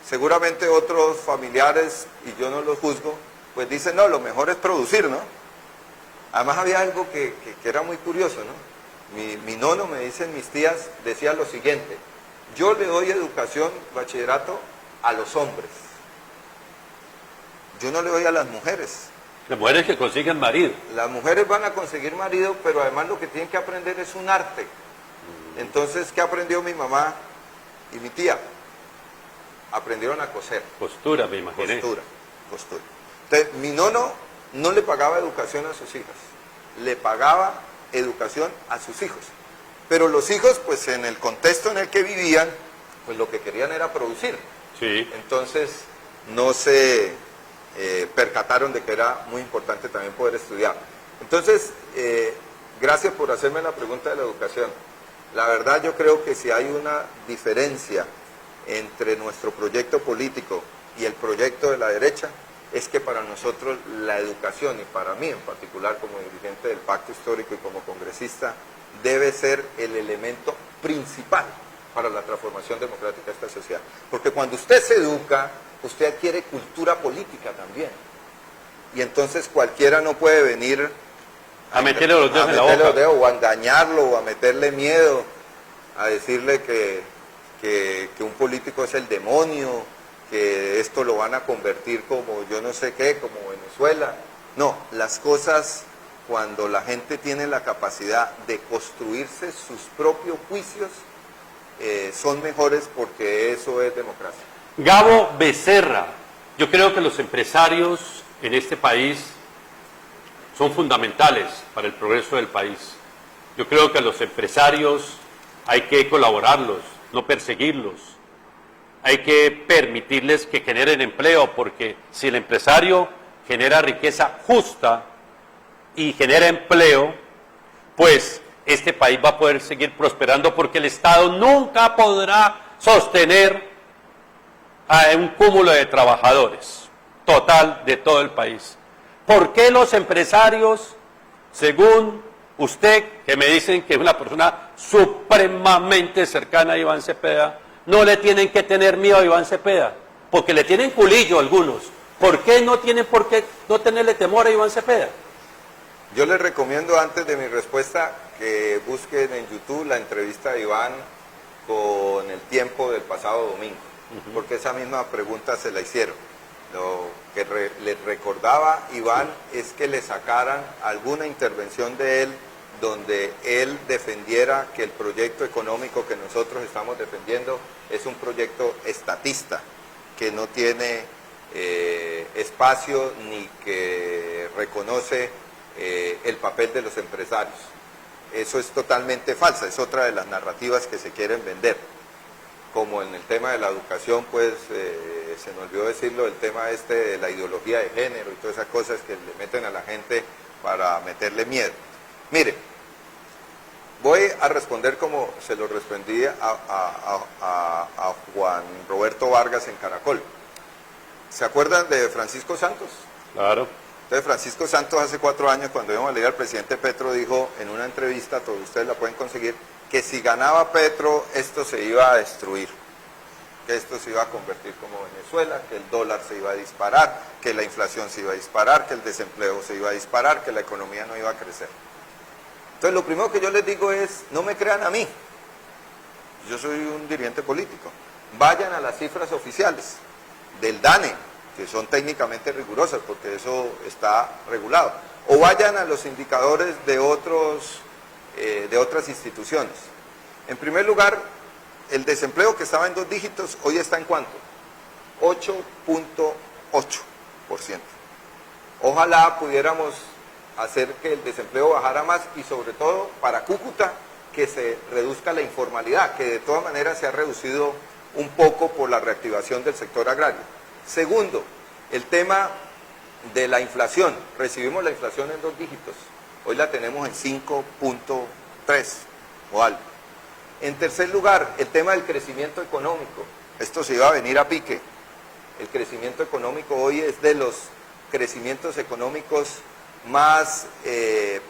Seguramente otros familiares, y yo no los juzgo, pues dicen, no, lo mejor es producir, ¿no? Además había algo que era muy curioso, ¿no? Mi nono, me dicen mis tías, decía lo siguiente, yo le doy educación, bachillerato, a los hombres. Yo no le doy a las mujeres. Las mujeres que consiguen marido. Las mujeres van a conseguir marido, pero además lo que tienen que aprender es un arte. Entonces, ¿qué aprendió mi mamá y mi tía? Aprendieron a coser. Costura, me imaginé. Costura. Entonces, mi nono no le pagaba educación a sus hijas, le pagaba educación a sus hijos. Pero los hijos, pues en el contexto en el que vivían, pues lo que querían era producir. Sí. Entonces, no se percataron de que era muy importante también poder estudiar. Entonces, gracias por hacerme la pregunta de la educación. La verdad, yo creo que si hay una diferencia entre nuestro proyecto político y el proyecto de la derecha, es que para nosotros la educación, y para mí en particular como dirigente del Pacto Histórico y como congresista, debe ser el elemento principal para la transformación democrática de esta sociedad. Porque cuando usted se educa, usted adquiere cultura política también. Y entonces cualquiera no puede venir a meterle los dedos en la boca. O a engañarlo, o a meterle miedo, a decirle que un político es el demonio, que esto lo van a convertir como yo no sé qué, como Venezuela. No, las cosas, cuando la gente tiene la capacidad de construirse sus propios juicios, son mejores, porque eso es democracia. Gabo Becerra, yo creo que los empresarios en este país son fundamentales para el progreso del país. Yo creo que a los empresarios hay que colaborarlos, no perseguirlos. Hay que permitirles que generen empleo, porque si el empresario genera riqueza justa y genera empleo, pues este país va a poder seguir prosperando, porque el Estado nunca podrá sostener a un cúmulo de trabajadores total de todo el país. ¿Por qué los empresarios, según usted, que me dicen que es una persona supremamente cercana a Iván Cepeda, no le tienen que tener miedo a Iván Cepeda? Porque le tienen culillo algunos. ¿Por qué no tienen por qué no tenerle temor a Iván Cepeda? Yo les recomiendo, antes de mi respuesta, que busquen en YouTube la entrevista de Iván con El Tiempo del pasado domingo, porque esa misma pregunta se la hicieron. Lo que les recordaba Iván es que le sacaran alguna intervención de él donde él defendiera que el proyecto económico que nosotros estamos defendiendo es un proyecto estatista, que no tiene espacio ni que reconoce el papel de los empresarios. Eso es totalmente falsa, es otra de las narrativas que se quieren vender. Como en el tema de la educación, pues se me olvidó decirlo, el tema de la ideología de género y todas esas cosas que le meten a la gente para meterle miedo. Mire, Voy a responder como se lo respondí a Juan Roberto Vargas en Caracol. ¿Se acuerdan de Francisco Santos? Claro. Entonces Francisco Santos hace 4 años, cuando íbamos a leer al presidente Petro, dijo en una entrevista, todos ustedes la pueden conseguir, que si ganaba Petro esto se iba a destruir, que esto se iba a convertir como Venezuela, que el dólar se iba a disparar, que la inflación se iba a disparar, que el desempleo se iba a disparar, que la economía no iba a crecer. Entonces lo primero que yo les digo es, no me crean a mí, yo soy un dirigente político, vayan a las cifras oficiales del DANE, que son técnicamente rigurosas porque eso está regulado, o vayan a los indicadores de otras instituciones. En primer lugar, el desempleo que estaba en 2 dígitos, hoy está en ¿cuánto? 8.8%. Ojalá pudiéramos hacer que el desempleo bajara más y sobre todo para Cúcuta que se reduzca la informalidad, que de todas maneras se ha reducido un poco por la reactivación del sector agrario. Segundo, el tema de la inflación. Recibimos la inflación en 2 dígitos, hoy la tenemos en 5.3 o algo. En tercer lugar, el tema del crecimiento económico. Esto se iba a venir a pique. El crecimiento económico hoy es de los crecimientos económicos más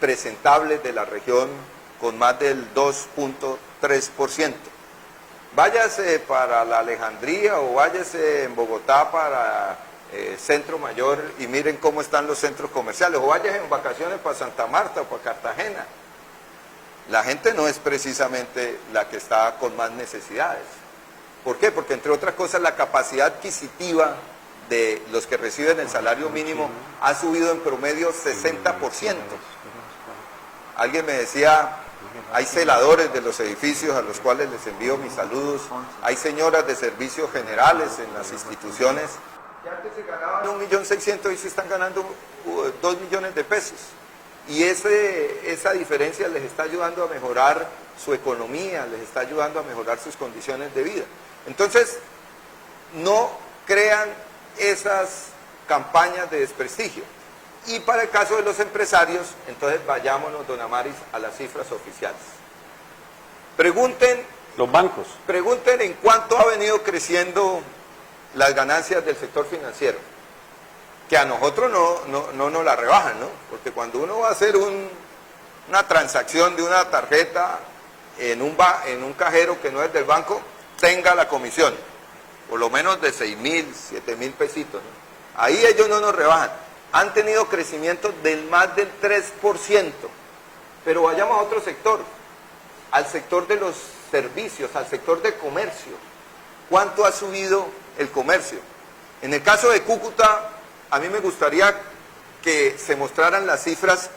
presentables de la región, con más del 2.3%. Váyase para la Alejandría o váyase en Bogotá para Centro Mayor y miren cómo están los centros comerciales, o váyase en vacaciones para Santa Marta o para Cartagena. La gente no es precisamente la que está con más necesidades. ¿Por qué? Porque entre otras cosas la capacidad adquisitiva de los que reciben el salario mínimo ha subido en promedio 60%. Alguien me decía, hay celadores de los edificios a los cuales les envío mis saludos, hay señoras de servicios generales en las instituciones que antes se ganaban 1.600.000 y se están ganando 2 millones de pesos. Y esa diferencia les está ayudando a mejorar su economía, les está ayudando a mejorar sus condiciones de vida. Entonces, no crean esas campañas de desprestigio. Y para el caso de los empresarios, entonces vayámonos, don Amaris, a las cifras oficiales. Pregunten, los bancos. Pregunten en cuánto ha venido creciendo las ganancias del sector financiero, que a nosotros no nos la rebajan, ¿no? Porque cuando uno va a hacer una transacción de una tarjeta en un cajero que no es del banco, tenga la comisión, por lo menos de 6.000, 7.000 pesitos, ¿no? Ahí ellos no nos rebajan. Han tenido crecimiento del más del 3%, pero vayamos a otro sector, al sector de los servicios, al sector de comercio. ¿Cuánto ha subido el comercio? En el caso de Cúcuta, a mí me gustaría que se mostraran las cifras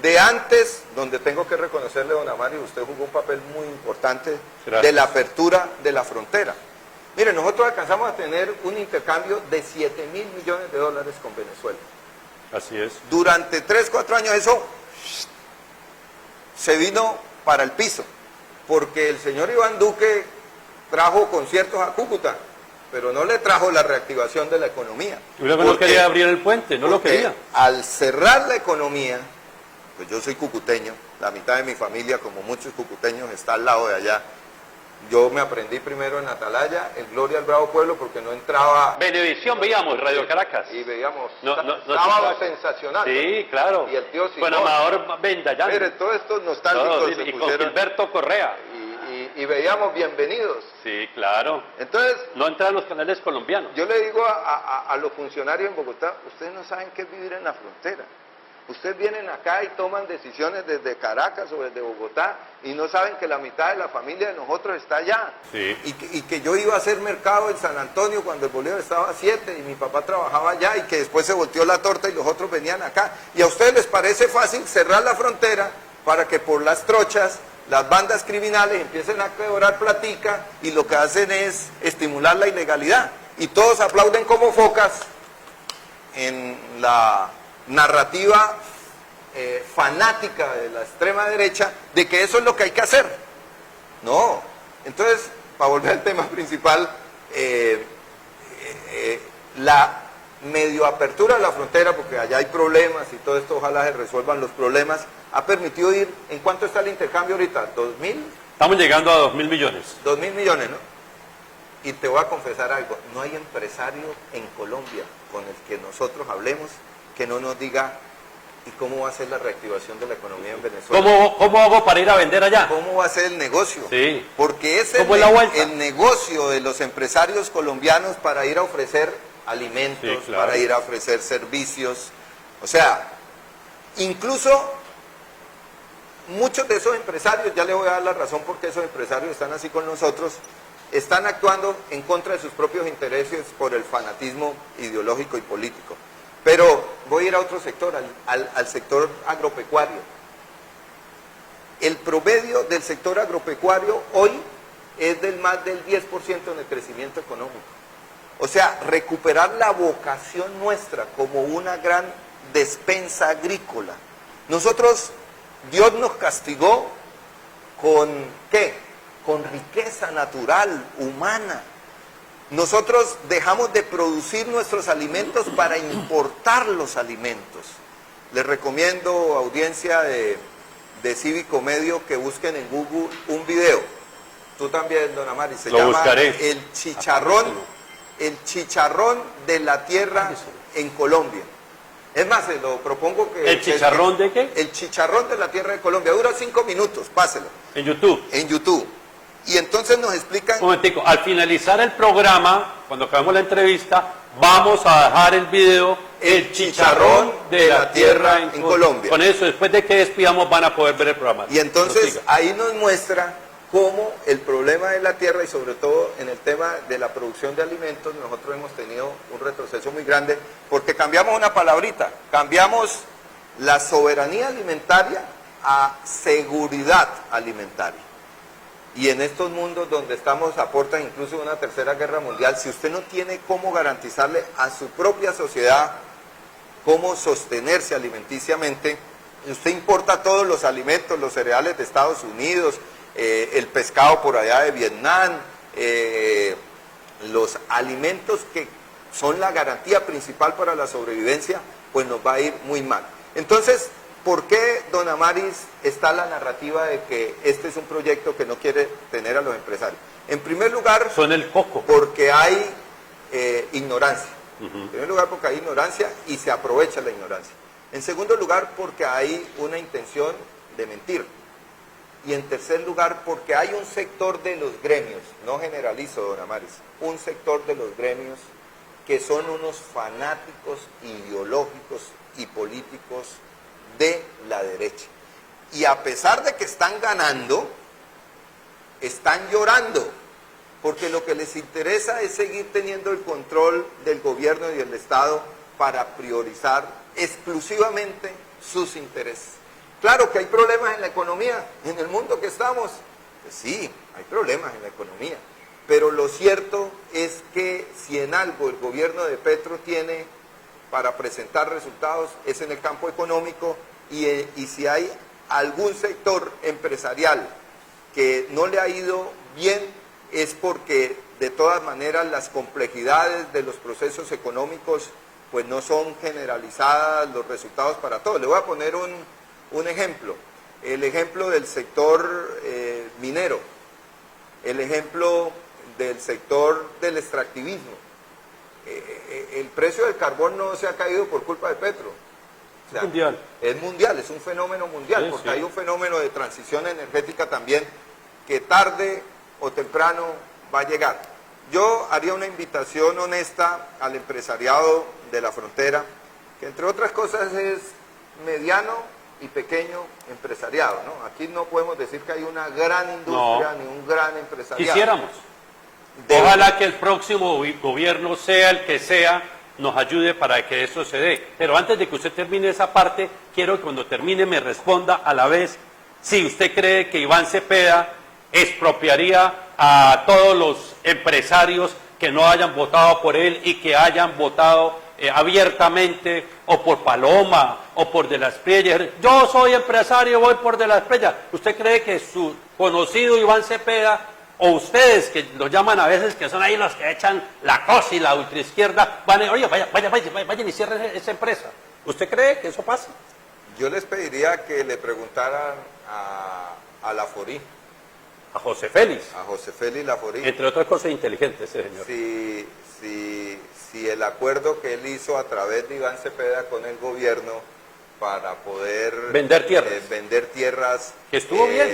de antes, donde tengo que reconocerle, don Amario, usted jugó un papel muy importante. Gracias. De la apertura de la frontera. Miren, nosotros alcanzamos a tener un intercambio de 7.000 millones de dólares con Venezuela. Así es. Durante 3, 4 años eso se vino para el piso, porque el señor Iván Duque trajo conciertos a Cúcuta, pero no le trajo la reactivación de la economía. Y luego no quería abrir el puente, no lo quería. Al cerrar la economía, pues yo soy cucuteño, la mitad de mi familia, como muchos cucuteños, está al lado de allá. Yo me aprendí primero en Atalaya, en Gloria al Bravo Pueblo, porque no entraba... Venevisión veíamos, Radio Caracas. Y veíamos sábado sensacional. Sí, claro. Y el tío Simón. Con Amador Vendallán. Mire, todos estos nostálgicos y con Gilberto Correa. Y veíamos Bienvenidos. Sí, claro. Entonces... No entran los canales colombianos. Yo le digo a los funcionarios en Bogotá, ustedes no saben qué es vivir en la frontera. Ustedes vienen acá y toman decisiones desde Caracas o desde Bogotá y no saben que la mitad de la familia de nosotros está allá. Sí. Y que yo iba a hacer mercado en San Antonio cuando el bolívar estaba a 7 y mi papá trabajaba allá y que después se volteó la torta y los otros venían acá. Y a ustedes les parece fácil cerrar la frontera para que por las trochas las bandas criminales empiecen a cobrar platica y lo que hacen es estimular la ilegalidad. Y todos aplauden como focas en la narrativa fanática de la extrema derecha de que eso es lo que hay que hacer. No. Entonces, para volver al tema principal, la medio apertura de la frontera, porque allá hay problemas y todo esto, ojalá se resuelvan los problemas, ha permitido ir, ¿en cuánto está el intercambio ahorita? ¿2.000? Estamos llegando a 2.000 millones. 2.000 millones, ¿no? Y te voy a confesar algo, no hay empresario en Colombia con el que nosotros hablemos que no nos diga ¿y cómo va a ser la reactivación de la economía en Venezuela? ¿Cómo hago para ir a vender allá? ¿Cómo va a ser el negocio? Sí. Porque es ¿Cómo es la vuelta? el negocio de los empresarios colombianos para ir a ofrecer alimentos, Sí, claro. para ir a ofrecer servicios. O sea, incluso muchos de esos empresarios, ya le voy a dar la razón porque esos empresarios están así con nosotros, están actuando en contra de sus propios intereses por el fanatismo ideológico y político. Pero voy a ir a otro sector, al sector agropecuario. El promedio del sector agropecuario hoy es del más del 10% en el crecimiento económico. O sea, recuperar la vocación nuestra como una gran despensa agrícola. Nosotros, Dios nos castigó con, ¿qué? Con riqueza natural, humana. Nosotros dejamos de producir nuestros alimentos para importar los alimentos. Les recomiendo, audiencia de Cívico Medio, que busquen en Google un video. Tú también, don Amari, se llama buscaré. El chicharrón de la tierra en Colombia. Es más, se lo propongo que... ¿El chicharrón de qué? El chicharrón de la tierra de Colombia. Dura 5 minutos, páselo. En YouTube. En YouTube. Y entonces nos explican... Un momentico, al finalizar el programa, cuando acabemos la entrevista, vamos a dejar el video El chicharrón de la tierra en Colombia. Con eso, después de que despidamos, van a poder ver el programa. Y entonces ahí nos muestra cómo el problema de la tierra y sobre todo en el tema de la producción de alimentos, nosotros hemos tenido un retroceso muy grande porque cambiamos una palabrita, cambiamos la soberanía alimentaria a seguridad alimentaria. Y en estos mundos donde estamos a puertas incluso de una tercera guerra mundial, si usted no tiene cómo garantizarle a su propia sociedad cómo sostenerse alimenticiamente, usted importa todos los alimentos, los cereales de Estados Unidos, el pescado por allá de Vietnam, los alimentos que son la garantía principal para la sobrevivencia, pues nos va a ir muy mal. Entonces, ¿por qué, don Amaris, está la narrativa de que este es un proyecto que no quiere tener a los empresarios? En primer lugar, son el coco. Porque hay ignorancia. En primer lugar, porque hay ignorancia y se aprovecha la ignorancia. En segundo lugar, porque hay una intención de mentir. Y en tercer lugar, porque hay un sector de los gremios, no generalizo, don Amaris, un sector de los gremios que son unos fanáticos ideológicos y políticos de la derecha. Y a pesar de que están ganando, están llorando, porque lo que les interesa es seguir teniendo el control del gobierno y del Estado para priorizar exclusivamente sus intereses. Claro que hay problemas en la economía, en el mundo que estamos. Pues sí, hay problemas en la economía. Pero lo cierto es que si en algo el gobierno de Petro tiene para presentar resultados es en el campo económico y si hay algún sector empresarial que no le ha ido bien es porque de todas maneras las complejidades de los procesos económicos pues no son generalizadas los resultados para todos. Le voy a poner un ejemplo, el ejemplo del sector minero, el ejemplo del sector del extractivismo. El precio del carbón no se ha caído por culpa de Petro. O sea, mundial. Es mundial, es un fenómeno mundial, Sí, porque sí. hay un fenómeno de transición energética también que tarde o temprano va a llegar. Yo haría una invitación honesta al empresariado de la frontera, que entre otras cosas es mediano y pequeño empresariado, ¿no? Aquí no podemos decir que hay una gran industria ni un gran empresariado. Quisiéramos. Ojalá que el próximo gobierno, sea el que sea, nos ayude para que eso se dé. Pero antes de que usted termine esa parte, quiero que cuando termine me responda a la vez si usted cree que Iván Cepeda expropiaría a todos los empresarios que no hayan votado por él y que hayan votado abiertamente o por Paloma o por De la Espriella. Yo soy empresario, voy por De la Espriella. ¿Usted cree que su conocido Iván Cepeda o ustedes que los llaman a veces, que son ahí los que echan la cosa y la ultraizquierda, van a, oye, vayan y cierren esa empresa? ¿Usted cree que eso pasa? Yo les pediría que le preguntaran a Laforí, A José Félix, a José Félix Laforí, entre otras cosas inteligentes, ese señor. si el acuerdo que él hizo a través de Iván Cepeda con el gobierno para poder Vender tierras. vender tierras, Que estuvo bien.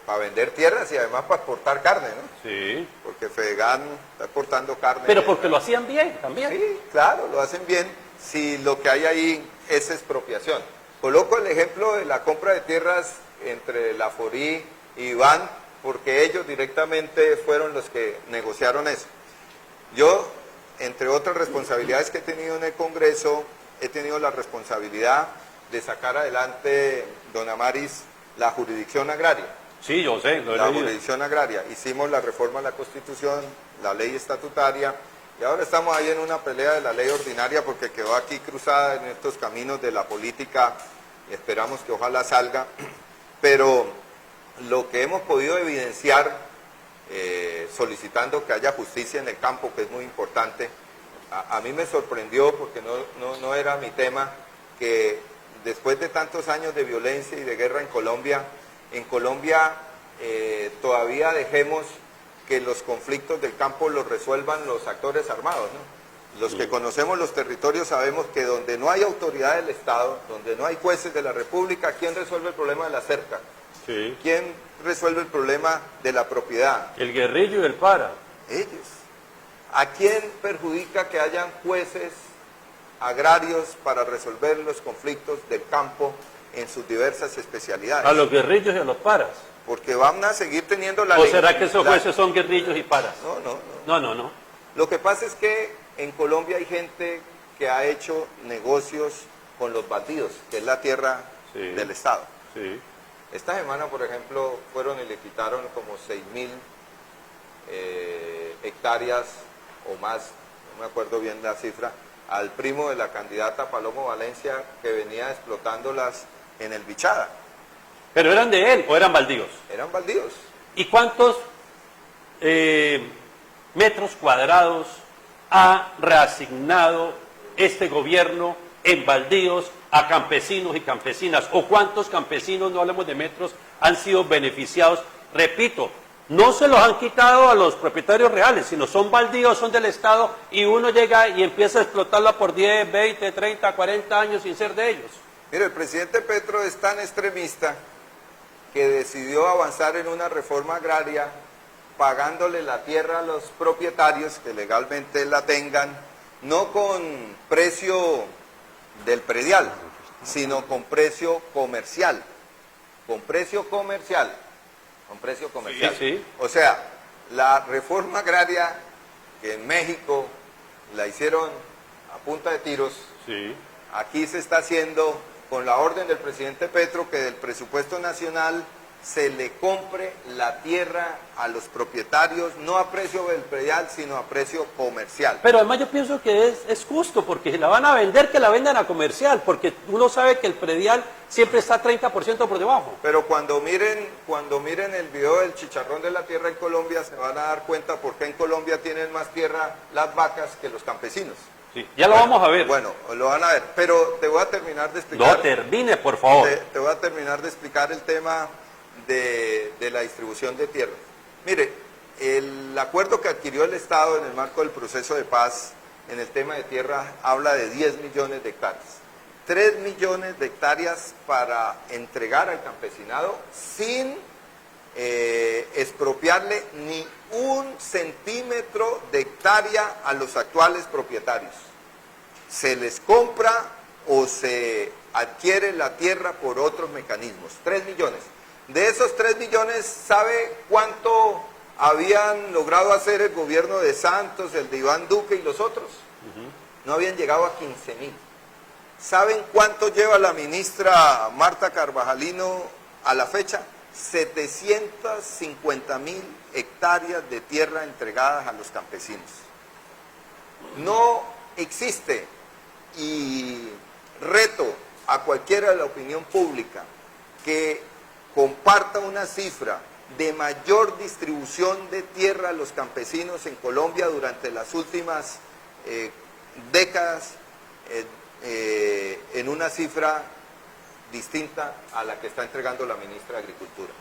para vender tierras y además para exportar carne, ¿no? Sí. Porque Fedegan está exportando carne. Pero porque lo hacían bien también. Sí, claro, lo hacen bien si lo que hay ahí es expropiación. Coloco el ejemplo de la compra de tierras entre Laforí y Iván, porque ellos directamente fueron los que negociaron eso. Yo, entre otras responsabilidades que he tenido en el Congreso, he tenido la responsabilidad de sacar adelante, don Amaris, la jurisdicción agraria. Sí, yo sé, lo he La leído. jurisdicción agraria. Hicimos la reforma a la Constitución, la ley estatutaria, y ahora estamos ahí en una pelea de la ley ordinaria porque quedó aquí cruzada en estos caminos de la política, y esperamos que ojalá salga, pero lo que hemos podido evidenciar, solicitando que haya justicia en el campo, que es muy importante, a mí me sorprendió, porque no era mi tema, que después de tantos años de violencia y de guerra en Colombia todavía dejemos que los conflictos del campo los resuelvan los actores armados, ¿no? Los que conocemos los territorios sabemos que donde no hay autoridad del Estado, donde no hay jueces de la República, ¿quién resuelve el problema de la cerca? Sí. ¿Quién resuelve el problema de la propiedad? El guerrillo y el para. Ellos. ¿A quién perjudica que hayan jueces agrarios para resolver los conflictos del campo en sus diversas especialidades? A los guerrillos y a los paras. Porque van a seguir teniendo la ¿O ley. será que esos jueces son guerrillos y paras? No. Lo que pasa es que en Colombia hay gente que ha hecho negocios con los baldíos, que es la tierra del Estado. Sí. Esta semana, por ejemplo, fueron y le quitaron como 6.000 hectáreas o más, no me acuerdo bien la cifra, al primo de la candidata Palomo Valencia, que venía explotándolas en el Bichada. ¿Pero eran de él o eran baldíos? Eran baldíos. ¿Y cuántos metros cuadrados ha reasignado este gobierno en baldíos a campesinos y campesinas? ¿O cuántos campesinos, no hablemos de metros, han sido beneficiados? Repito, no se los han quitado a los propietarios reales, sino son baldíos, son del Estado, y uno llega y empieza a explotarla por 10, 20, 30, 40 años sin ser de ellos. Mire, el presidente Petro es tan extremista que decidió avanzar en una reforma agraria pagándole la tierra a los propietarios que legalmente la tengan, no con precio del predial, sino con precio comercial. Con precio comercial. Con precio comercial. Sí. O sea, la reforma agraria que en México la hicieron a punta de tiros, aquí se está haciendo con la orden del presidente Petro, que del presupuesto nacional se le compre la tierra a los propietarios, no a precio del predial, sino a precio comercial. Pero además yo pienso que es justo, porque si la van a vender, que la vendan a comercial, porque uno sabe que el predial siempre está 30% por debajo. Pero cuando miren el video del chicharrón de la tierra en Colombia, se van a dar cuenta por qué en Colombia tienen más tierra las vacas que los campesinos. Sí, ya lo vamos a ver. Bueno, lo van a ver, pero te voy a terminar de explicar. No, termine, por favor. Te voy a terminar de explicar el tema de la distribución de tierra. Mire, el acuerdo que adquirió el Estado en el marco del proceso de paz en el tema de tierra habla de 10 millones de hectáreas. 3 millones de hectáreas para entregar al campesinado sin expropiarle ni un centímetro de hectárea a los actuales propietarios. Se les compra o se adquiere la tierra por otros mecanismos. 3 millones. De esos 3 millones, ¿sabe cuánto habían logrado hacer el gobierno de Santos, el de Iván Duque y los otros? No habían llegado a 15.000. ¿Saben cuánto lleva la ministra Marta Carvajalino a la fecha? 750.000 hectáreas de tierra entregadas a los campesinos. No existe, y reto a cualquiera de la opinión pública que comparta una cifra de mayor distribución de tierra a los campesinos en Colombia durante las últimas décadas, en una cifra distinta a la que está entregando la ministra de Agricultura.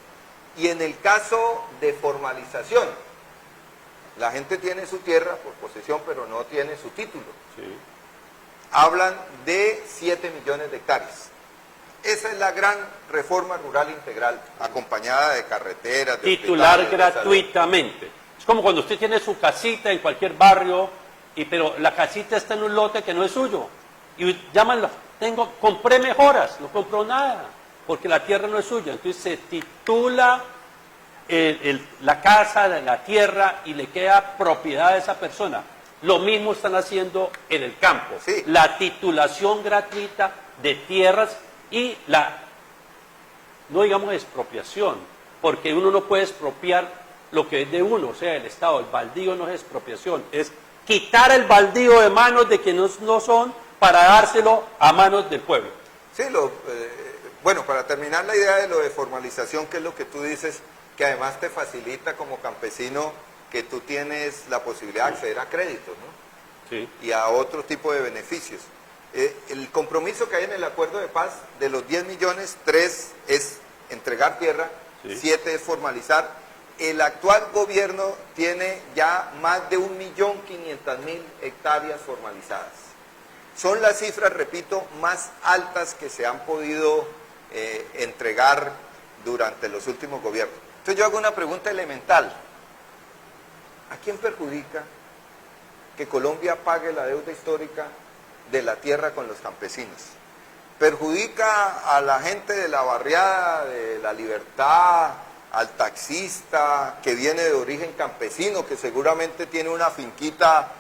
Y en el caso de formalización, la gente tiene su tierra por posesión, pero no tiene su título. Sí. Hablan de 7 millones de hectáreas. Esa es la gran reforma rural integral, acompañada de carreteras, de Titular hospitales, gratuitamente. Es como cuando usted tiene su casita en cualquier barrio, pero la casita está en un lote que no es suyo. Y llaman, compré mejoras, no compró nada, porque la tierra no es suya. Entonces se titula la casa, la tierra, y le queda propiedad a esa persona. Lo mismo están haciendo en el campo. Sí. La titulación gratuita de tierras y no digamos expropiación, porque uno no puede expropiar lo que es de uno, o sea, el Estado. El baldío no es expropiación, es quitar el baldío de manos de quienes no son para dárselo a manos del pueblo. Sí, bueno, para terminar la idea de lo de formalización, que es lo que tú dices, que además te facilita como campesino que tú tienes la posibilidad de acceder a créditos, ¿no? Sí. Y a otro tipo de beneficios. El compromiso que hay en el acuerdo de paz, de los 10 millones, 3 es entregar tierra, Sí. 7 es formalizar. El actual gobierno tiene ya más de 1.500.000 hectáreas formalizadas. Son las cifras, repito, más altas que se han podido entregar durante los últimos gobiernos. Entonces yo hago una pregunta elemental. ¿A quién perjudica que Colombia pague la deuda histórica de la tierra con los campesinos? Perjudica a la gente de la barriada de La Libertad, al taxista que viene de origen campesino, que seguramente tiene una finquita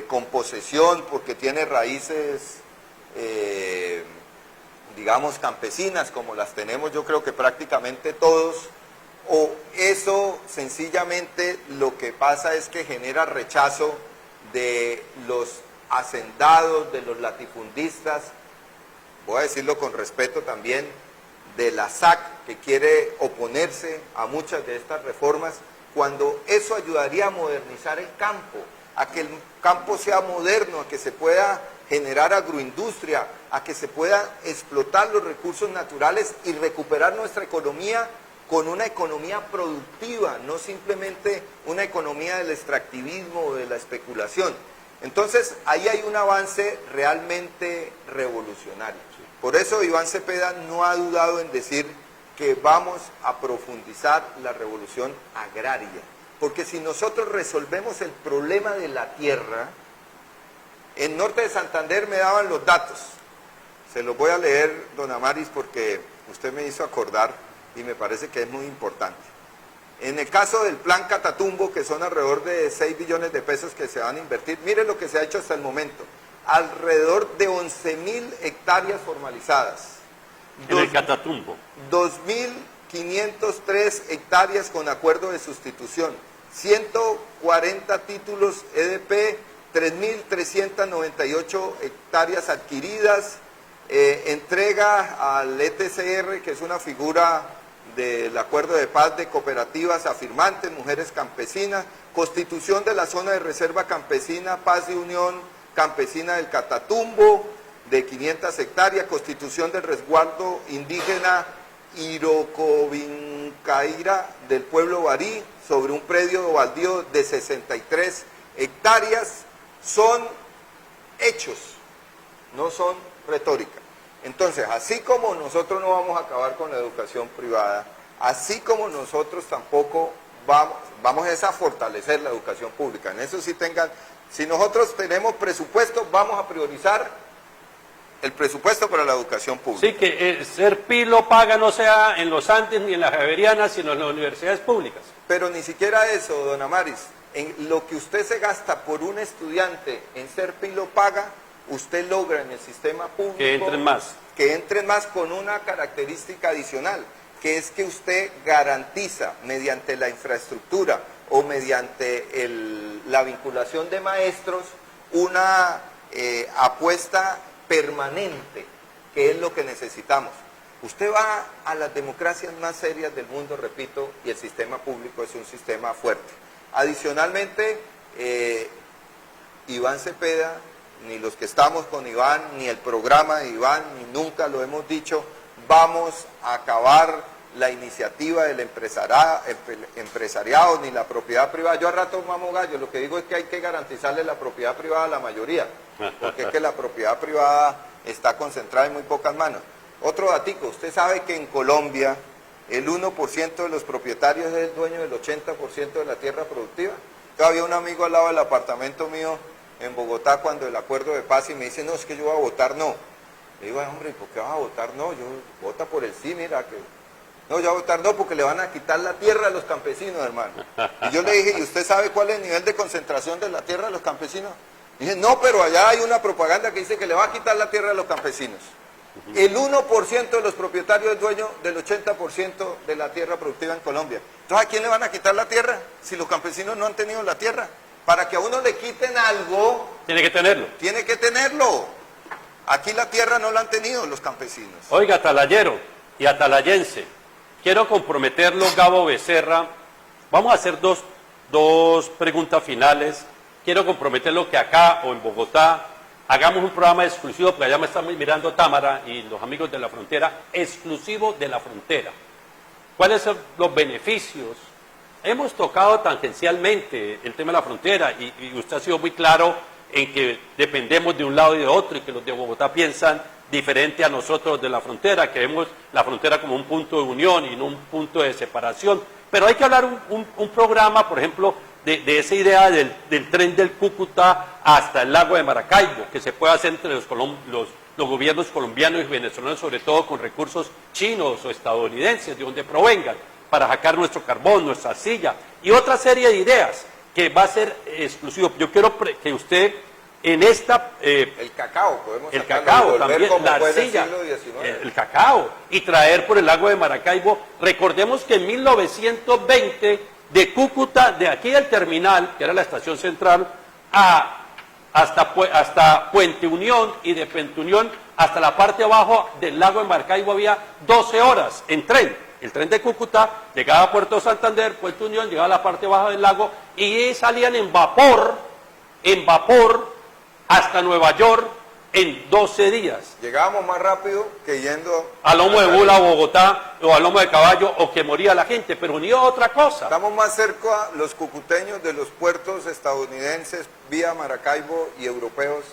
con posesión porque tiene raíces, digamos, campesinas, como las tenemos yo creo que prácticamente todos. O eso sencillamente lo que pasa es que genera rechazo de los hacendados, de los latifundistas, voy a decirlo con respeto también, de la SAC, que quiere oponerse a muchas de estas reformas, cuando eso ayudaría a modernizar el campo, a que el campo sea moderno, a que se pueda generar agroindustria, a que se pueda explotar los recursos naturales y recuperar nuestra economía con una economía productiva, no simplemente una economía del extractivismo o de la especulación. Entonces, ahí hay un avance realmente revolucionario. Por eso Iván Cepeda no ha dudado en decir que vamos a profundizar la revolución agraria. Porque si nosotros resolvemos el problema de la tierra, en Norte de Santander me daban los datos. Se los voy a leer, don Amaris, porque usted me hizo acordar y me parece que es muy importante. En el caso del plan Catatumbo, que son alrededor de 6 billones de pesos que se van a invertir, miren lo que se ha hecho hasta el momento. Alrededor de 11.000 hectáreas formalizadas. En el Catatumbo. 2.503 hectáreas con acuerdo de sustitución. 140 títulos EDP, 3.398 hectáreas adquiridas, entrega al ETCR, que es una figura del acuerdo de paz de cooperativas afirmantes, mujeres campesinas, constitución de la zona de reserva campesina, paz y unión campesina del Catatumbo, de 500 hectáreas, constitución del resguardo indígena Irocovincaira del pueblo Barí, sobre un predio baldío de 63 hectáreas, son hechos, no son retórica. Entonces, así como nosotros no vamos a acabar con la educación privada, así como nosotros tampoco vamos a fortalecer la educación pública. En eso sí si nosotros tenemos presupuesto, vamos a priorizar el presupuesto para la educación pública. Sí, que ser pilo paga no sea en los Andes ni en las Javerianas, sino en las universidades públicas. Pero ni siquiera eso, don Amaris. En lo que usted se gasta por un estudiante en ser pilo paga, usted logra en el sistema público Que entren más. Que entren más con una característica adicional, que es que usted garantiza mediante la infraestructura o mediante la vinculación de maestros una apuesta permanente, que es lo que necesitamos. Usted va a las democracias más serias del mundo, repito, y el sistema público es un sistema fuerte. Adicionalmente, Iván Cepeda, ni los que estamos con Iván, ni el programa de Iván, ni nunca lo hemos dicho, vamos a acabar la iniciativa del empresariado ni la propiedad privada. Yo a rato mamo gallo, lo que digo es que hay que garantizarle la propiedad privada a la mayoría, porque es que la propiedad privada está concentrada en muy pocas manos. Otro datico, usted sabe que en Colombia el 1% de los propietarios es el dueño del 80% de la tierra productiva. Todavía un amigo al lado del apartamento mío en Bogotá cuando el acuerdo de paz y me dice, no, es que yo voy a votar no. Le digo, hombre, ¿y por qué vas a votar no? Yo vota por el sí, mira que... No, yo voy a votar no porque le van a quitar la tierra a los campesinos, hermano. Y yo le dije, ¿y usted sabe cuál es el nivel de concentración de la tierra a los campesinos? Y dije, no, pero allá hay una propaganda que dice que le va a quitar la tierra a los campesinos. El 1% de los propietarios es dueño del 80% de la tierra productiva en Colombia. Entonces, ¿a quién le van a quitar la tierra si los campesinos no han tenido la tierra? Para que a uno le quiten algo... Tiene que tenerlo. Tiene que tenerlo. Aquí la tierra no la han tenido los campesinos. Oiga, atalayero y atalayense, quiero comprometerlo, Gabo Becerra. Vamos a hacer dos preguntas finales. Quiero comprometerlo que acá o en Bogotá hagamos un programa exclusivo, porque allá me están mirando Támara y los amigos de la frontera, exclusivo de la frontera. ¿Cuáles son los beneficios? Hemos tocado tangencialmente el tema de la frontera y usted ha sido muy claro en que dependemos de un lado y de otro y que los de Bogotá piensan diferente a nosotros de la frontera, que vemos la frontera como un punto de unión y no un punto de separación. Pero hay que hablar un programa, por ejemplo, de esa idea del tren del Cúcuta hasta el lago de Maracaibo, que se puede hacer entre los gobiernos colombianos y venezolanos, sobre todo con recursos chinos o estadounidenses, de donde provengan, para sacar nuestro carbón, nuestra silla, y otra serie de ideas que va a ser exclusivo. Yo quiero que usted en esta... el cacao, podemos el cacao también, la arcilla, el cacao, y traer por el lago de Maracaibo. Recordemos que en 1920, de Cúcuta, de aquí del terminal, que era la estación central, hasta Puente Unión, y de Puente Unión hasta la parte abajo del lago de Maracaibo había 12 horas en tren. El tren de Cúcuta llegaba a Puerto Santander, Puerto Unión, llegaba a la parte baja del lago y salían en vapor hasta Nueva York en 12 días. Llegábamos más rápido que yendo... A lomo de bula a Bogotá, o a lomo de caballo, o que moría la gente, pero unió a otra cosa. Estamos más cerca los cucuteños de los puertos estadounidenses vía Maracaibo y europeos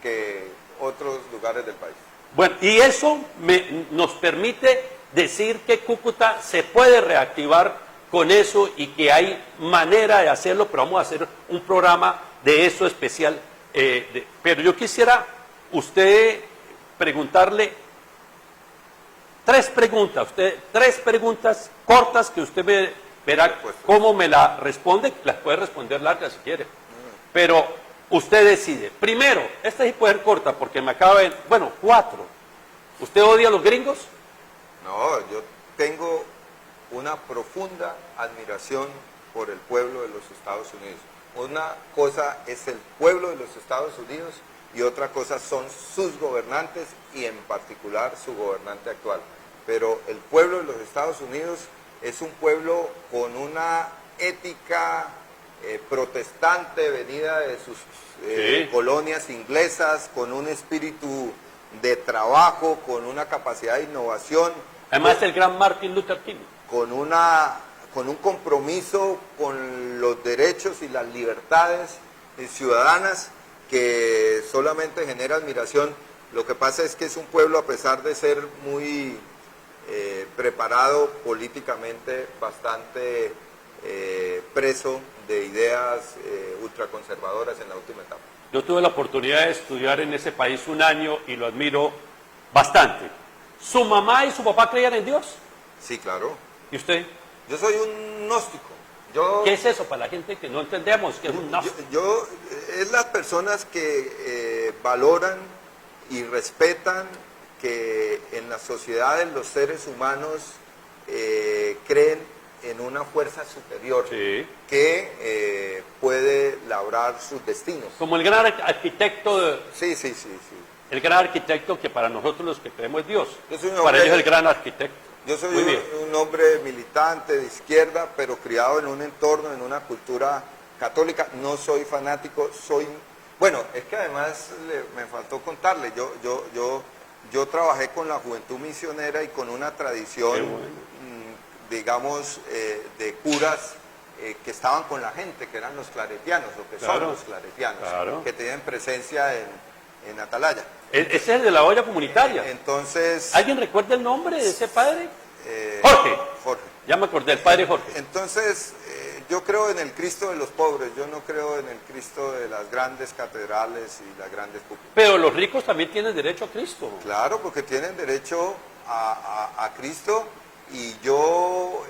que otros lugares del país. Bueno, y eso nos permite decir que Cúcuta se puede reactivar con eso y que hay manera de hacerlo, pero vamos a hacer un programa de eso especial. Pero yo quisiera usted preguntarle tres preguntas cortas que usted verá cómo me la responde. Las puede responder largas si quiere, pero usted decide. Primero, esta sí puede ser corta porque me acaba de... Bueno, 4. ¿Usted odia a los gringos? No, yo tengo una profunda admiración por el pueblo de los Estados Unidos. Una cosa es el pueblo de los Estados Unidos y otra cosa son sus gobernantes y en particular su gobernante actual. Pero el pueblo de los Estados Unidos es un pueblo con una ética protestante venida de sus colonias inglesas, con un espíritu de trabajo, con una capacidad de innovación. Además el gran Martin Luther King. Con un compromiso con los derechos y las libertades ciudadanas que solamente genera admiración. Lo que pasa es que es un pueblo, a pesar de ser muy preparado políticamente, bastante preso de ideas ultraconservadoras en la última etapa. Yo tuve la oportunidad de estudiar en ese país un año y lo admiro bastante. ¿Su mamá y su papá creían en Dios? Sí, claro. ¿Y usted? Yo soy un gnóstico. ¿Qué es eso para la gente que no entendemos? ¿Qué es un gnóstico? Es las personas que valoran y respetan que en las sociedades los seres humanos creen en una fuerza superior que puede labrar sus destinos. Como el gran arquitecto de... Sí. El gran arquitecto que para nosotros los que creemos es Dios. Para para ellos el gran arquitecto. Yo soy un hombre militante de izquierda, pero criado en un entorno, en una cultura católica. No soy fanático, Bueno, es que además me faltó contarle, yo yo trabajé con la juventud misionera y con una tradición, Qué bueno. digamos, de curas que estaban con la gente, que eran los claretianos, o que Claro, son los claretianos, claro. que tienen presencia en Atalaya. Ese es el de la olla comunitaria. Entonces, ¿Alguien recuerda el nombre de ese padre? eh, Jorge. Jorge. Ya me acordé, el padre Jorge. Entonces, yo creo en el Cristo de los pobres, yo no creo en el Cristo de las grandes catedrales y las grandes cúpulas. Pero los ricos también tienen derecho a Cristo. Claro, porque tienen derecho a Cristo, y yo,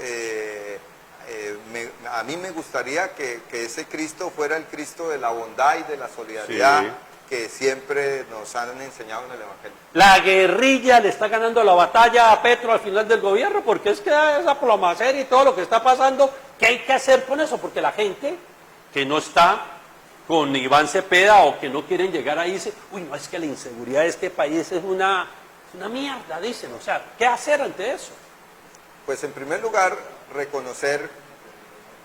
a mí me gustaría que ese Cristo fuera el Cristo de la bondad y de la solidaridad, Sí. que siempre nos han enseñado en el Evangelio. La guerrilla le está ganando la batalla a Petro al final del gobierno, porque es que esa plomacería y todo lo que está pasando, ¿qué hay que hacer con eso? Porque la gente que no está con Iván Cepeda o que no quieren llegar ahí dice, uy, no, es que la inseguridad de este país es una mierda, dicen. O sea, ¿qué hacer ante eso? Pues en primer lugar, reconocer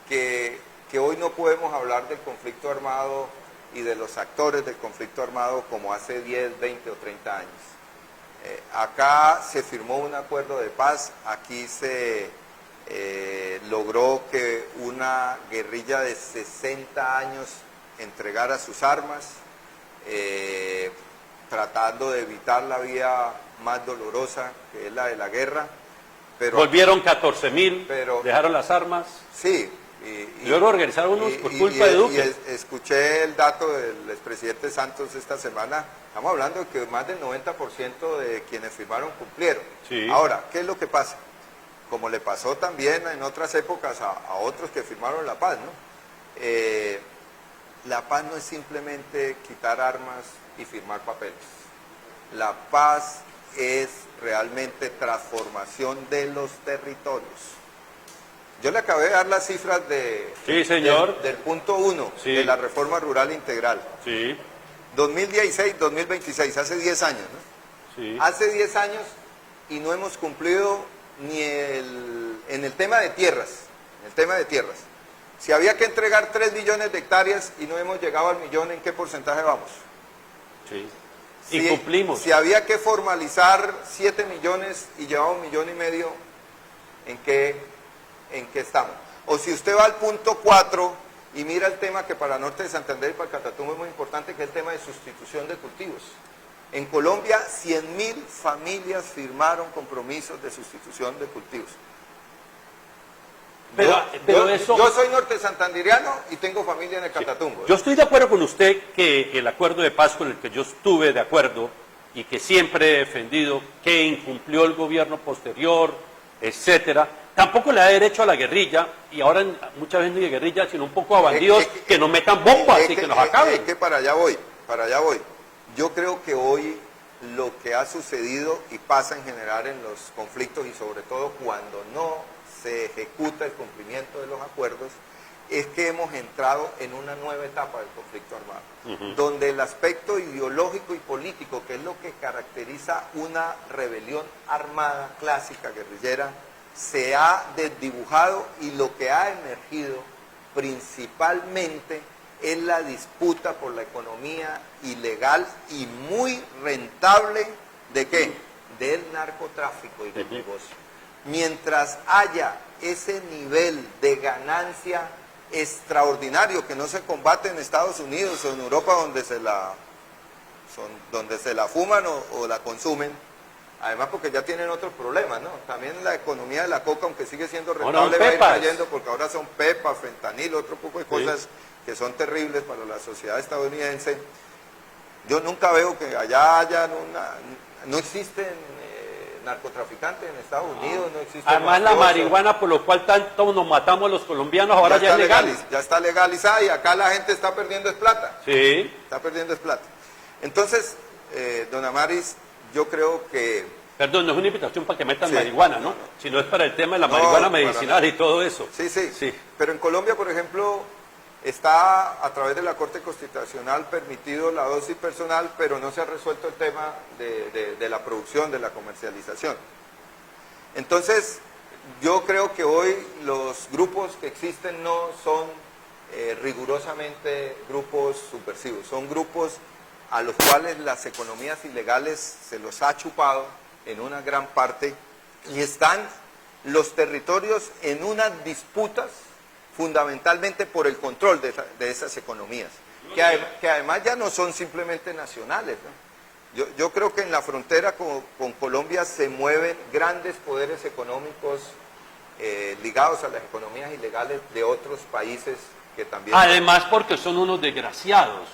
que hoy no podemos hablar del conflicto armado y de los actores del conflicto armado como hace 10, 20 o 30 años. Acá se firmó un acuerdo de paz, aquí se logró que una guerrilla de 60 años entregara sus armas, tratando de evitar la vía más dolorosa, que es la de la guerra. Pero Volvieron 14.000, pero- dejaron las armas. sí. Y luego organizaron unos por culpa de Duque. Escuché el dato del expresidente Santos esta semana. Estamos hablando de que más del 90% de quienes firmaron cumplieron. Sí. Ahora, ¿qué es lo que pasa? Como le pasó también en otras épocas a otros que firmaron la paz, ¿no? La paz no es simplemente quitar armas y firmar papeles. La paz es realmente transformación de los territorios. Yo le acabé de dar las cifras Sí, señor. del punto 1 Sí. de la reforma rural integral. Sí, 2016-2026, hace 10 años, ¿no? sí. Hace 10 años y no hemos cumplido ni en el tema de tierras. En el tema de tierras. Si había que entregar 3 millones de hectáreas y no hemos llegado al millón, ¿en qué porcentaje vamos? Sí. Y cumplimos. Si había que formalizar 7 millones y llevamos 1,5 millones, ¿en qué estamos? O si usted va al punto 4 y mira el tema que para Norte de Santander y para Catatumbo es muy importante, que es el tema de sustitución de cultivos. En Colombia, 100.000 familias firmaron compromisos de sustitución de cultivos. Yo soy norte santanderiano y tengo familia en el Catatumbo. Yo estoy de acuerdo con usted que el acuerdo de paz con el que yo estuve de acuerdo y que siempre he defendido, que incumplió el gobierno posterior, etcétera, tampoco le da derecho a la guerrilla, y ahora muchas veces no hay guerrilla, sino un poco a bandidos que nos metan bombas y que nos acaben. Es que para allá voy. Yo creo que hoy lo que ha sucedido y pasa en general en los conflictos, y sobre todo cuando no se ejecuta el cumplimiento de los acuerdos, es que hemos entrado en una nueva etapa del conflicto armado, donde el aspecto ideológico y político, que es lo que caracteriza una rebelión armada clásica, guerrillera, se ha desdibujado, y lo que ha emergido principalmente es la disputa por la economía ilegal y muy rentable, ¿de qué? Del narcotráfico y del negocio. Mientras haya ese nivel de ganancia extraordinario que no se combate en Estados Unidos o en Europa, donde se la fuman o la consumen, además porque ya tienen otros problemas, ¿no? También la economía de la coca, aunque sigue siendo rentable, va a ir cayendo, porque ahora son pepas, fentanilo, otro poco de cosas que son terribles para la sociedad estadounidense. Yo nunca veo que allá haya no existen narcotraficantes en Estados Unidos, no existen. Además la marihuana, por lo cual tanto nos matamos los colombianos, ahora ya es legal. Ya está legalizada, y acá la gente está perdiendo es plata. Sí. Está perdiendo es plata. Entonces, don Amaris, yo creo que... Perdón, no es una invitación para que metan Sí, marihuana, ¿no? no. Sino es para el tema de la marihuana para medicinal nada. y todo eso. Sí. Pero en Colombia, por ejemplo, está a través de la Corte Constitucional permitido la dosis personal, pero no se ha resuelto el tema de la producción, de la comercialización. Entonces, yo creo que hoy los grupos que existen no son rigurosamente grupos subversivos, son grupos a los cuales las economías ilegales se los ha chupado en una gran parte, y están los territorios en unas disputas fundamentalmente por el control de esas economías, que además ya no son simplemente nacionales, ¿no? Yo creo que en la frontera con Colombia se mueven grandes poderes económicos ligados a las economías ilegales de otros países que también... Además porque son unos desgraciados.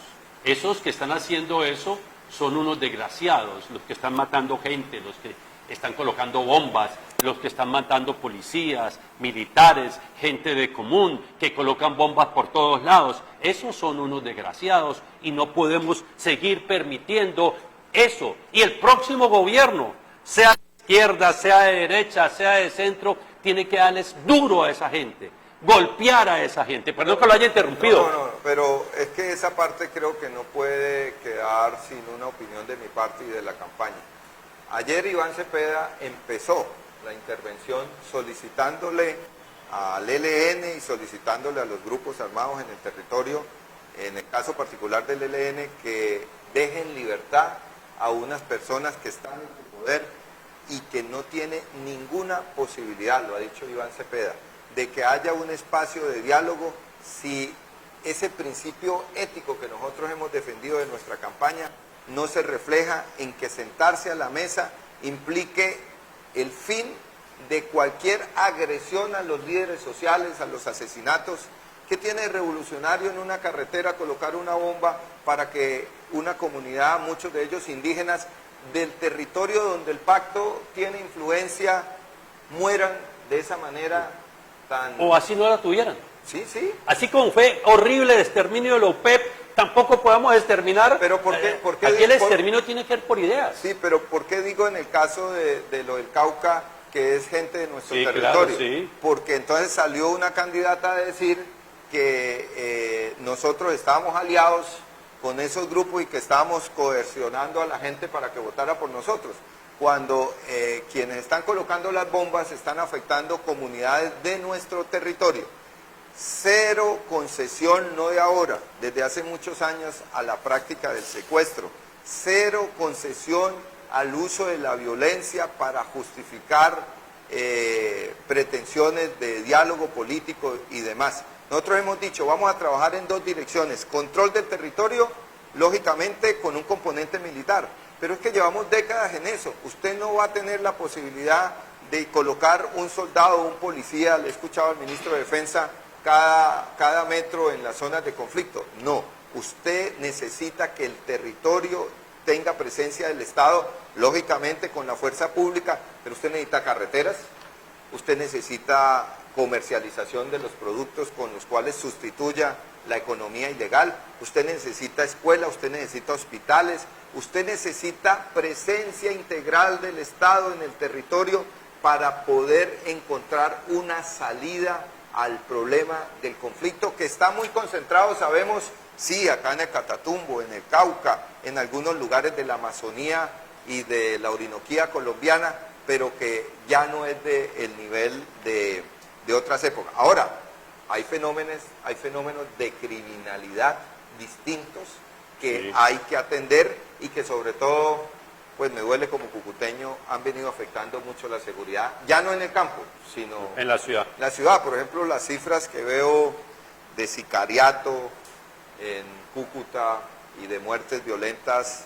Esos que están haciendo eso son unos desgraciados, los que están matando gente, los que están colocando bombas, los que están matando policías, militares, gente de común, que colocan bombas por todos lados. Esos son unos desgraciados y no podemos seguir permitiendo eso. Y el próximo gobierno, sea de izquierda, sea de derecha, sea de centro, tiene que darles duro a esa gente, golpear a esa gente. Perdón que lo haya interrumpido. No, pero es que esa parte creo que no puede quedar sin una opinión de mi parte y de la campaña. Ayer Iván Cepeda empezó la intervención solicitándole al ELN y solicitándole a los grupos armados en el territorio, en el caso particular del ELN, que dejen libertad a unas personas que están en su poder y que no tienen ninguna posibilidad, lo ha dicho Iván Cepeda, de que haya un espacio de diálogo si ese principio ético que nosotros hemos defendido de nuestra campaña no se refleja en que sentarse a la mesa implique el fin de cualquier agresión a los líderes sociales, a los asesinatos. ¿Qué tiene de revolucionario en una carretera colocar una bomba para que una comunidad, muchos de ellos indígenas, del territorio donde el pacto tiene influencia, mueran de esa manera tan... O así no la tuvieran. Sí, sí. Así como fue horrible el exterminio de la UPEP, tampoco podemos exterminar. Pero ¿por qué aquí el exterminio tiene que ver por ideas. Sí, pero ¿por qué digo en el caso de lo del Cauca que es gente de nuestro Claro, territorio? sí. Porque entonces salió una candidata a decir que nosotros estábamos aliados con esos grupos y que estábamos coercionando a la gente para que votara por nosotros, cuando quienes están colocando las bombas están afectando comunidades de nuestro territorio. Cero concesión, no de ahora, desde hace muchos años, a la práctica del secuestro. Cero concesión al uso de la violencia para justificar pretensiones de diálogo político y demás. Nosotros hemos dicho, vamos a trabajar en dos direcciones: control del territorio, lógicamente con un componente militar, pero es que llevamos décadas en eso. Usted no va a tener la posibilidad de colocar un soldado o un policía, le he escuchado al ministro de Defensa, cada metro en las zonas de conflicto. No, usted necesita que el territorio tenga presencia del Estado, lógicamente con la fuerza pública, pero usted necesita carreteras, usted necesita comercialización de los productos con los cuales sustituya la economía ilegal, usted necesita escuela, usted necesita hospitales, usted necesita presencia integral del Estado en el territorio para poder encontrar una salida al problema del conflicto, que está muy concentrado, sabemos, sí, acá en el Catatumbo, en el Cauca, en algunos lugares de la Amazonía y de la Orinoquía colombiana, pero que ya no es del nivel de otras épocas. Ahora, hay fenómenos de criminalidad distintos que sí hay que atender y que sobre todo, pues me duele como cucuteño, han venido afectando mucho la seguridad, ya no en el campo, sino en la ciudad. La ciudad, por ejemplo, las cifras que veo de sicariato en Cúcuta y de muertes violentas,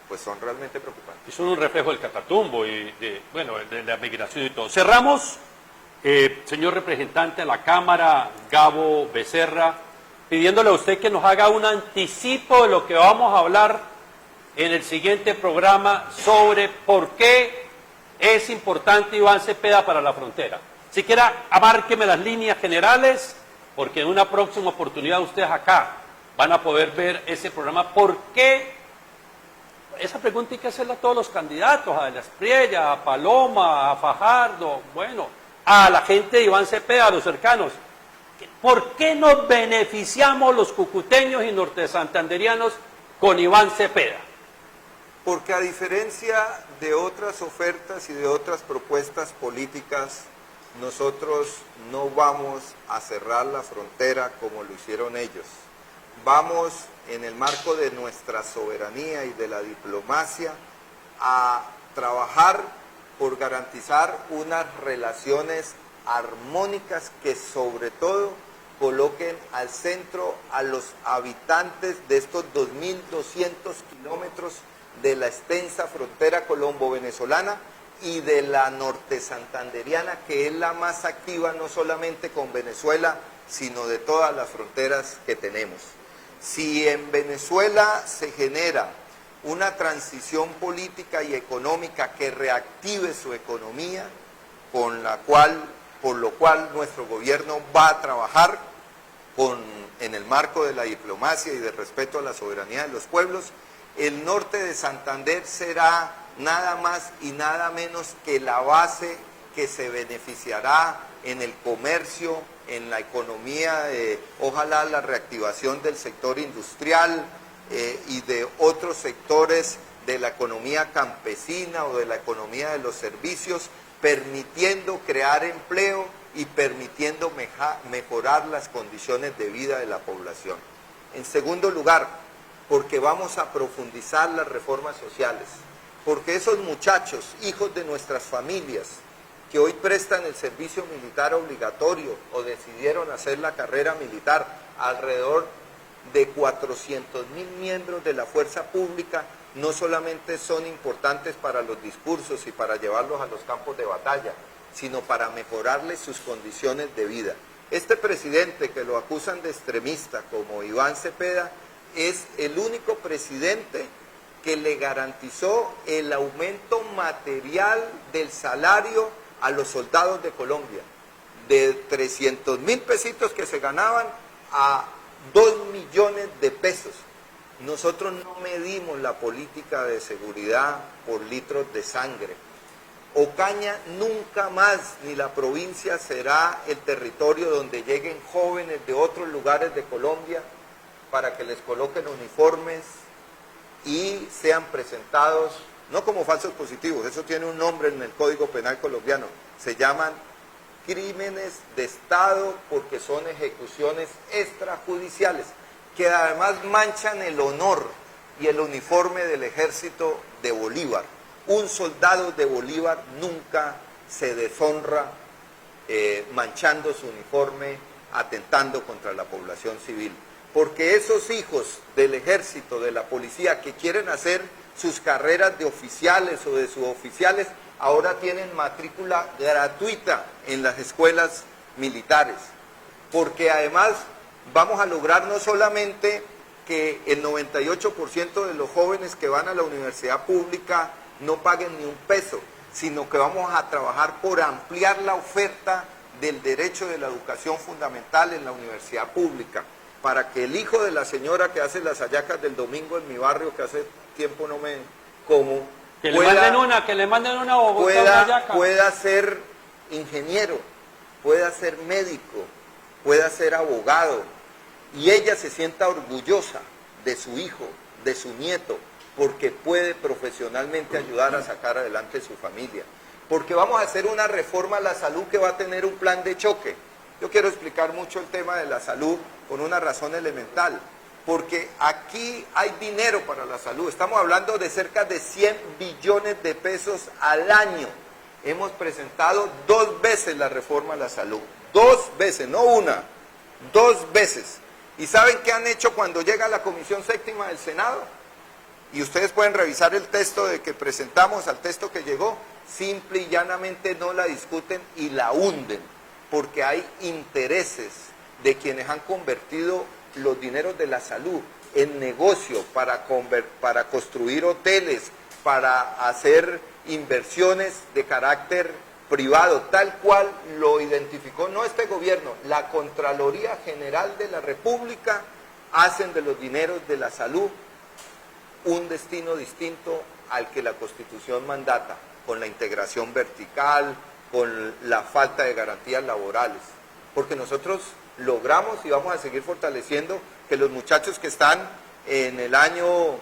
pues son realmente preocupantes. Y son un reflejo del Catatumbo y de la migración y todo. Cerramos, señor representante de la Cámara, Gabo Becerra, pidiéndole a usted que nos haga un anticipo de lo que vamos a hablar en el siguiente programa sobre por qué es importante Iván Cepeda para la frontera. Siquiera amárqueme las líneas generales, porque en una próxima oportunidad ustedes acá van a poder ver ese programa. ¿Por qué? Esa pregunta hay que hacerla a todos los candidatos, a Las Priella, a Paloma, a Fajardo, bueno, a la gente de Iván Cepeda, a los cercanos. ¿Por qué nos beneficiamos los cucuteños y nortesantanderianos con Iván Cepeda? Porque a diferencia de otras ofertas y de otras propuestas políticas, nosotros no vamos a cerrar la frontera como lo hicieron ellos. vamos en el marco de nuestra soberanía y de la diplomacia a trabajar por garantizar unas relaciones armónicas que sobre todo coloquen al centro a los habitantes de estos 2.200 kilómetros de la extensa frontera colombo-venezolana y de la norte santanderiana, que es la más activa no solamente con Venezuela, sino de todas las fronteras que tenemos. Si en Venezuela se genera una transición política y económica que reactive su economía, por lo cual nuestro gobierno va a trabajar en el marco de la diplomacia y del respeto a la soberanía de los pueblos, el norte de Santander será nada más y nada menos que la base que se beneficiará en el comercio, en la economía, ojalá la reactivación del sector industrial y de otros sectores de la economía campesina o de la economía de los servicios, permitiendo crear empleo y permitiendo mejorar las condiciones de vida de la población. En segundo lugar, porque vamos a profundizar las reformas sociales, porque esos muchachos, hijos de nuestras familias, que hoy prestan el servicio militar obligatorio o decidieron hacer la carrera militar, alrededor de 400.000 miembros de la fuerza pública, no solamente son importantes para los discursos y para llevarlos a los campos de batalla, sino para mejorarles sus condiciones de vida. Este presidente que lo acusan de extremista, como Iván Cepeda, es el único presidente que le garantizó el aumento material del salario a los soldados de Colombia, de 300.000 pesitos que se ganaban a 2 millones de pesos. Nosotros no medimos la política de seguridad por litros de sangre. Ocaña nunca más, ni la provincia, será el territorio donde lleguen jóvenes de otros lugares de Colombia para que les coloquen uniformes y sean presentados, no como falsos positivos, eso tiene un nombre en el Código Penal colombiano, se llaman crímenes de Estado porque son ejecuciones extrajudiciales, que además manchan el honor y el uniforme del ejército de Bolívar. Un soldado de Bolívar nunca se deshonra manchando su uniforme, atentando contra la población civil. Porque esos hijos del ejército, de la policía, que quieren hacer sus carreras de oficiales o de suboficiales, ahora tienen matrícula gratuita en las escuelas militares. Porque además vamos a lograr no solamente que el 98% de los jóvenes que van a la universidad pública no paguen ni un peso, sino que vamos a trabajar por ampliar la oferta del derecho de la educación fundamental en la universidad pública, para que el hijo de la señora que hace las hallacas del domingo en mi barrio, que hace tiempo no me como, que le manden una a Bogotá, una hallaca, pueda ser ingeniero, pueda ser médico, pueda ser abogado, y ella se sienta orgullosa de su hijo, de su nieto, porque puede profesionalmente ayudar a sacar adelante su familia. Porque vamos a hacer una reforma a la salud que va a tener un plan de choque. Yo quiero explicar mucho el tema de la salud por una razón elemental, porque aquí hay dinero para la salud. Estamos hablando de cerca de 100 billones de pesos al año. Hemos presentado 2 veces la reforma a la salud. 2 veces, no una, 2 veces. ¿Y saben qué han hecho cuando llega a la Comisión Séptima del Senado? Y ustedes pueden revisar el texto de que presentamos al texto que llegó. Simple y llanamente no la discuten y la hunden, porque hay intereses de quienes han convertido los dineros de la salud en negocio para construir hoteles, para hacer inversiones de carácter privado, tal cual lo identificó no este gobierno, la Contraloría General de la República. Hacen de los dineros de la salud un destino distinto al que la Constitución mandata, con la integración vertical, con la falta de garantías laborales, porque nosotros logramos y vamos a seguir fortaleciendo que los muchachos que están en el año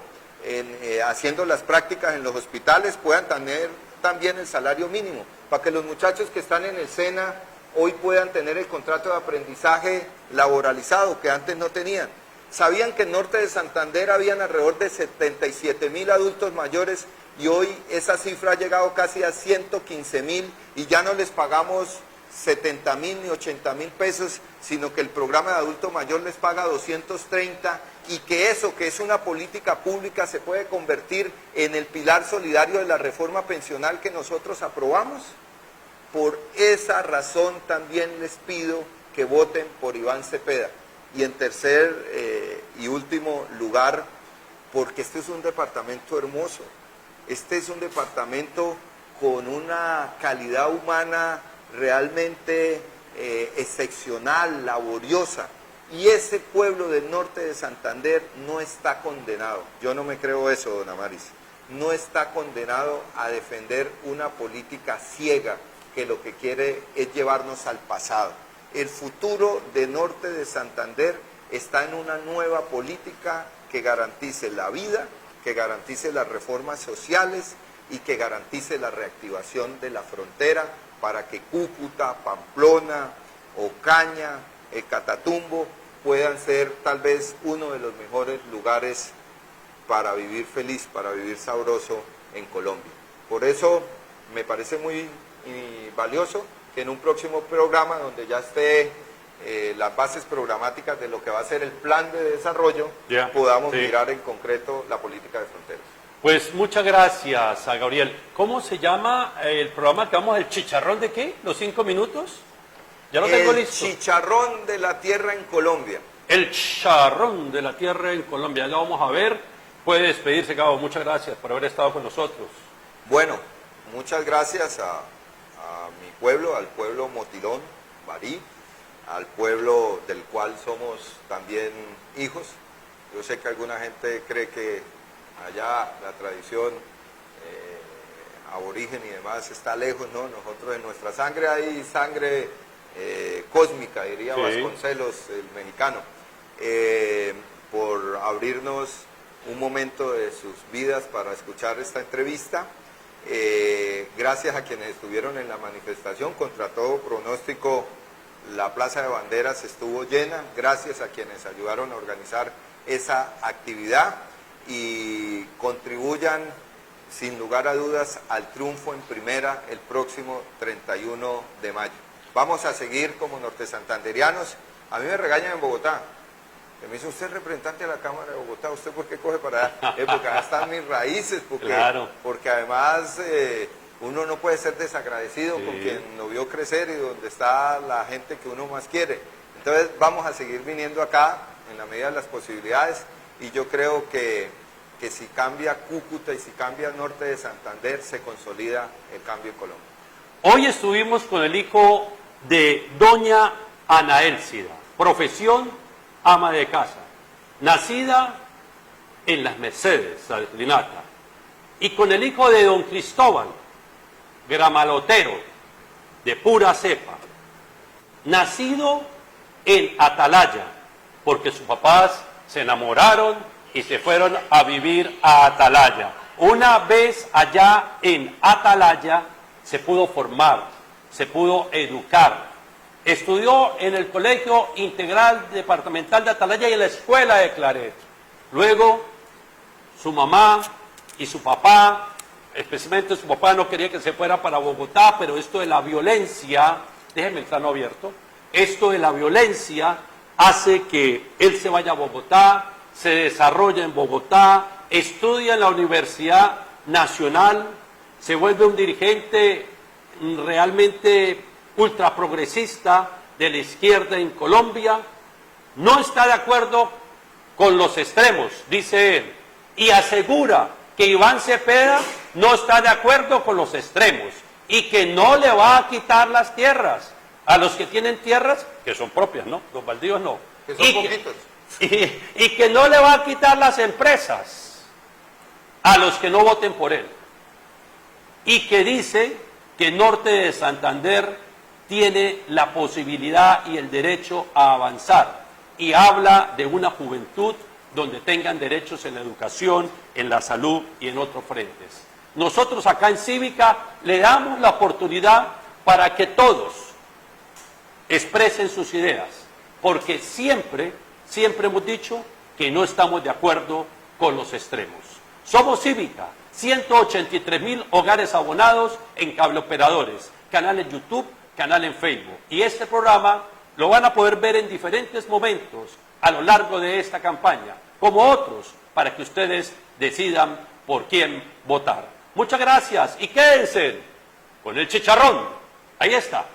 haciendo las prácticas en los hospitales puedan tener también el salario mínimo, para que los muchachos que están en el SENA hoy puedan tener el contrato de aprendizaje laboralizado que antes no tenían. ¿Sabían que en Norte de Santander habían alrededor de 77.000 adultos mayores y hoy esa cifra ha llegado casi a 115.000 y ya no les pagamos 70.000 ni 80.000 pesos, sino que el programa de adulto mayor les paga 230 y que eso, que es una política pública, se puede convertir en el pilar solidario de la reforma pensional que nosotros aprobamos? Por esa razón también les pido que voten por Iván Cepeda. Y en tercer y último lugar, porque este es un departamento hermoso, este es un departamento con una calidad humana realmente excepcional, laboriosa, y ese pueblo del norte de Santander no está condenado, yo no me creo eso, don Amaris, no está condenado a defender una política ciega que lo que quiere es llevarnos al pasado. El futuro de Norte de Santander está en una nueva política que garantice la vida, que garantice las reformas sociales y que garantice la reactivación de la frontera para que Cúcuta, Pamplona, Ocaña, Catatumbo puedan ser tal vez uno de los mejores lugares para vivir feliz, para vivir sabroso en Colombia. Por eso me parece muy valioso que en un próximo programa donde ya esté las bases programáticas de lo que va a ser el plan de desarrollo, podamos mirar en concreto la política de fronteras. Pues muchas gracias a Gabriel. ¿Cómo se llama el programa que vamos, el chicharrón de qué? ¿Los 5 minutos? Ya lo tengo listo. El chicharrón de la tierra en Colombia. El chicharrón de la tierra en Colombia, ya lo vamos a ver. Puede despedirse, Gabo. Muchas gracias por haber estado con nosotros. Bueno, muchas gracias a mi pueblo, al pueblo Motilón, Barí, al pueblo del cual somos también hijos. Yo sé que alguna gente cree que allá la tradición aborigen y demás está lejos, ¿no? Nosotros en nuestra sangre hay sangre cósmica, diría Vasconcelos, el mexicano, por abrirnos un momento de sus vidas para escuchar esta entrevista. Gracias a quienes estuvieron en la manifestación, contra todo pronóstico, la Plaza de Banderas estuvo llena, gracias a quienes ayudaron a organizar esa actividad y contribuyan sin lugar a dudas al triunfo en primera el próximo 31 de mayo. Vamos a seguir como nortesantanderianos. A mí me regañan en Bogotá. Me dice, usted es representante de la Cámara de Bogotá, ¿usted por qué coge para allá? Porque allá están mis raíces, porque además uno no puede ser desagradecido con quien lo vio crecer y donde está la gente que uno más quiere. Entonces vamos a seguir viniendo acá en la medida de las posibilidades y yo creo que si cambia Cúcuta y si cambia Norte de Santander, se consolida el cambio en Colombia. Hoy estuvimos con el hijo de doña Ana Élcida, profesión ama de casa, nacida en Las Mercedes, Salinata, y con el hijo de don Cristóbal, gramalotero, de pura cepa, nacido en Atalaya, porque sus papás se enamoraron y se fueron a vivir a Atalaya. Una vez allá en Atalaya se pudo formar, se pudo educar. Estudió en el Colegio Integral Departamental de Atalaya y en la Escuela de Claret. Luego, su mamá y su papá, especialmente su papá no quería que se fuera para Bogotá, pero esto de la violencia, déjenme el plano abierto, esto de la violencia hace que él se vaya a Bogotá, se desarrolla en Bogotá, estudia en la Universidad Nacional, se vuelve un dirigente realmente ultraprogresista de la izquierda en Colombia, no está de acuerdo con los extremos, dice él, y asegura que Iván Cepeda no está de acuerdo con los extremos y que no le va a quitar las tierras a los que tienen tierras, que son propias, ¿no? Los baldíos no. Que son poquitos. Y que no le va a quitar las empresas a los que no voten por él. Y que dice que Norte de Santander tiene la posibilidad y el derecho a avanzar. Y habla de una juventud donde tengan derechos en la educación, en la salud y en otros frentes. Nosotros acá en Cívica le damos la oportunidad para que todos expresen sus ideas, porque siempre hemos dicho que no estamos de acuerdo con los extremos. Somos Cívica, 183.000 hogares abonados en cableoperadores, canal en YouTube, canal en Facebook. Y este programa lo van a poder ver en diferentes momentos a lo largo de esta campaña, como otros, para que ustedes decidan por quién votar. Muchas gracias y quédense con el chicharrón. Ahí está.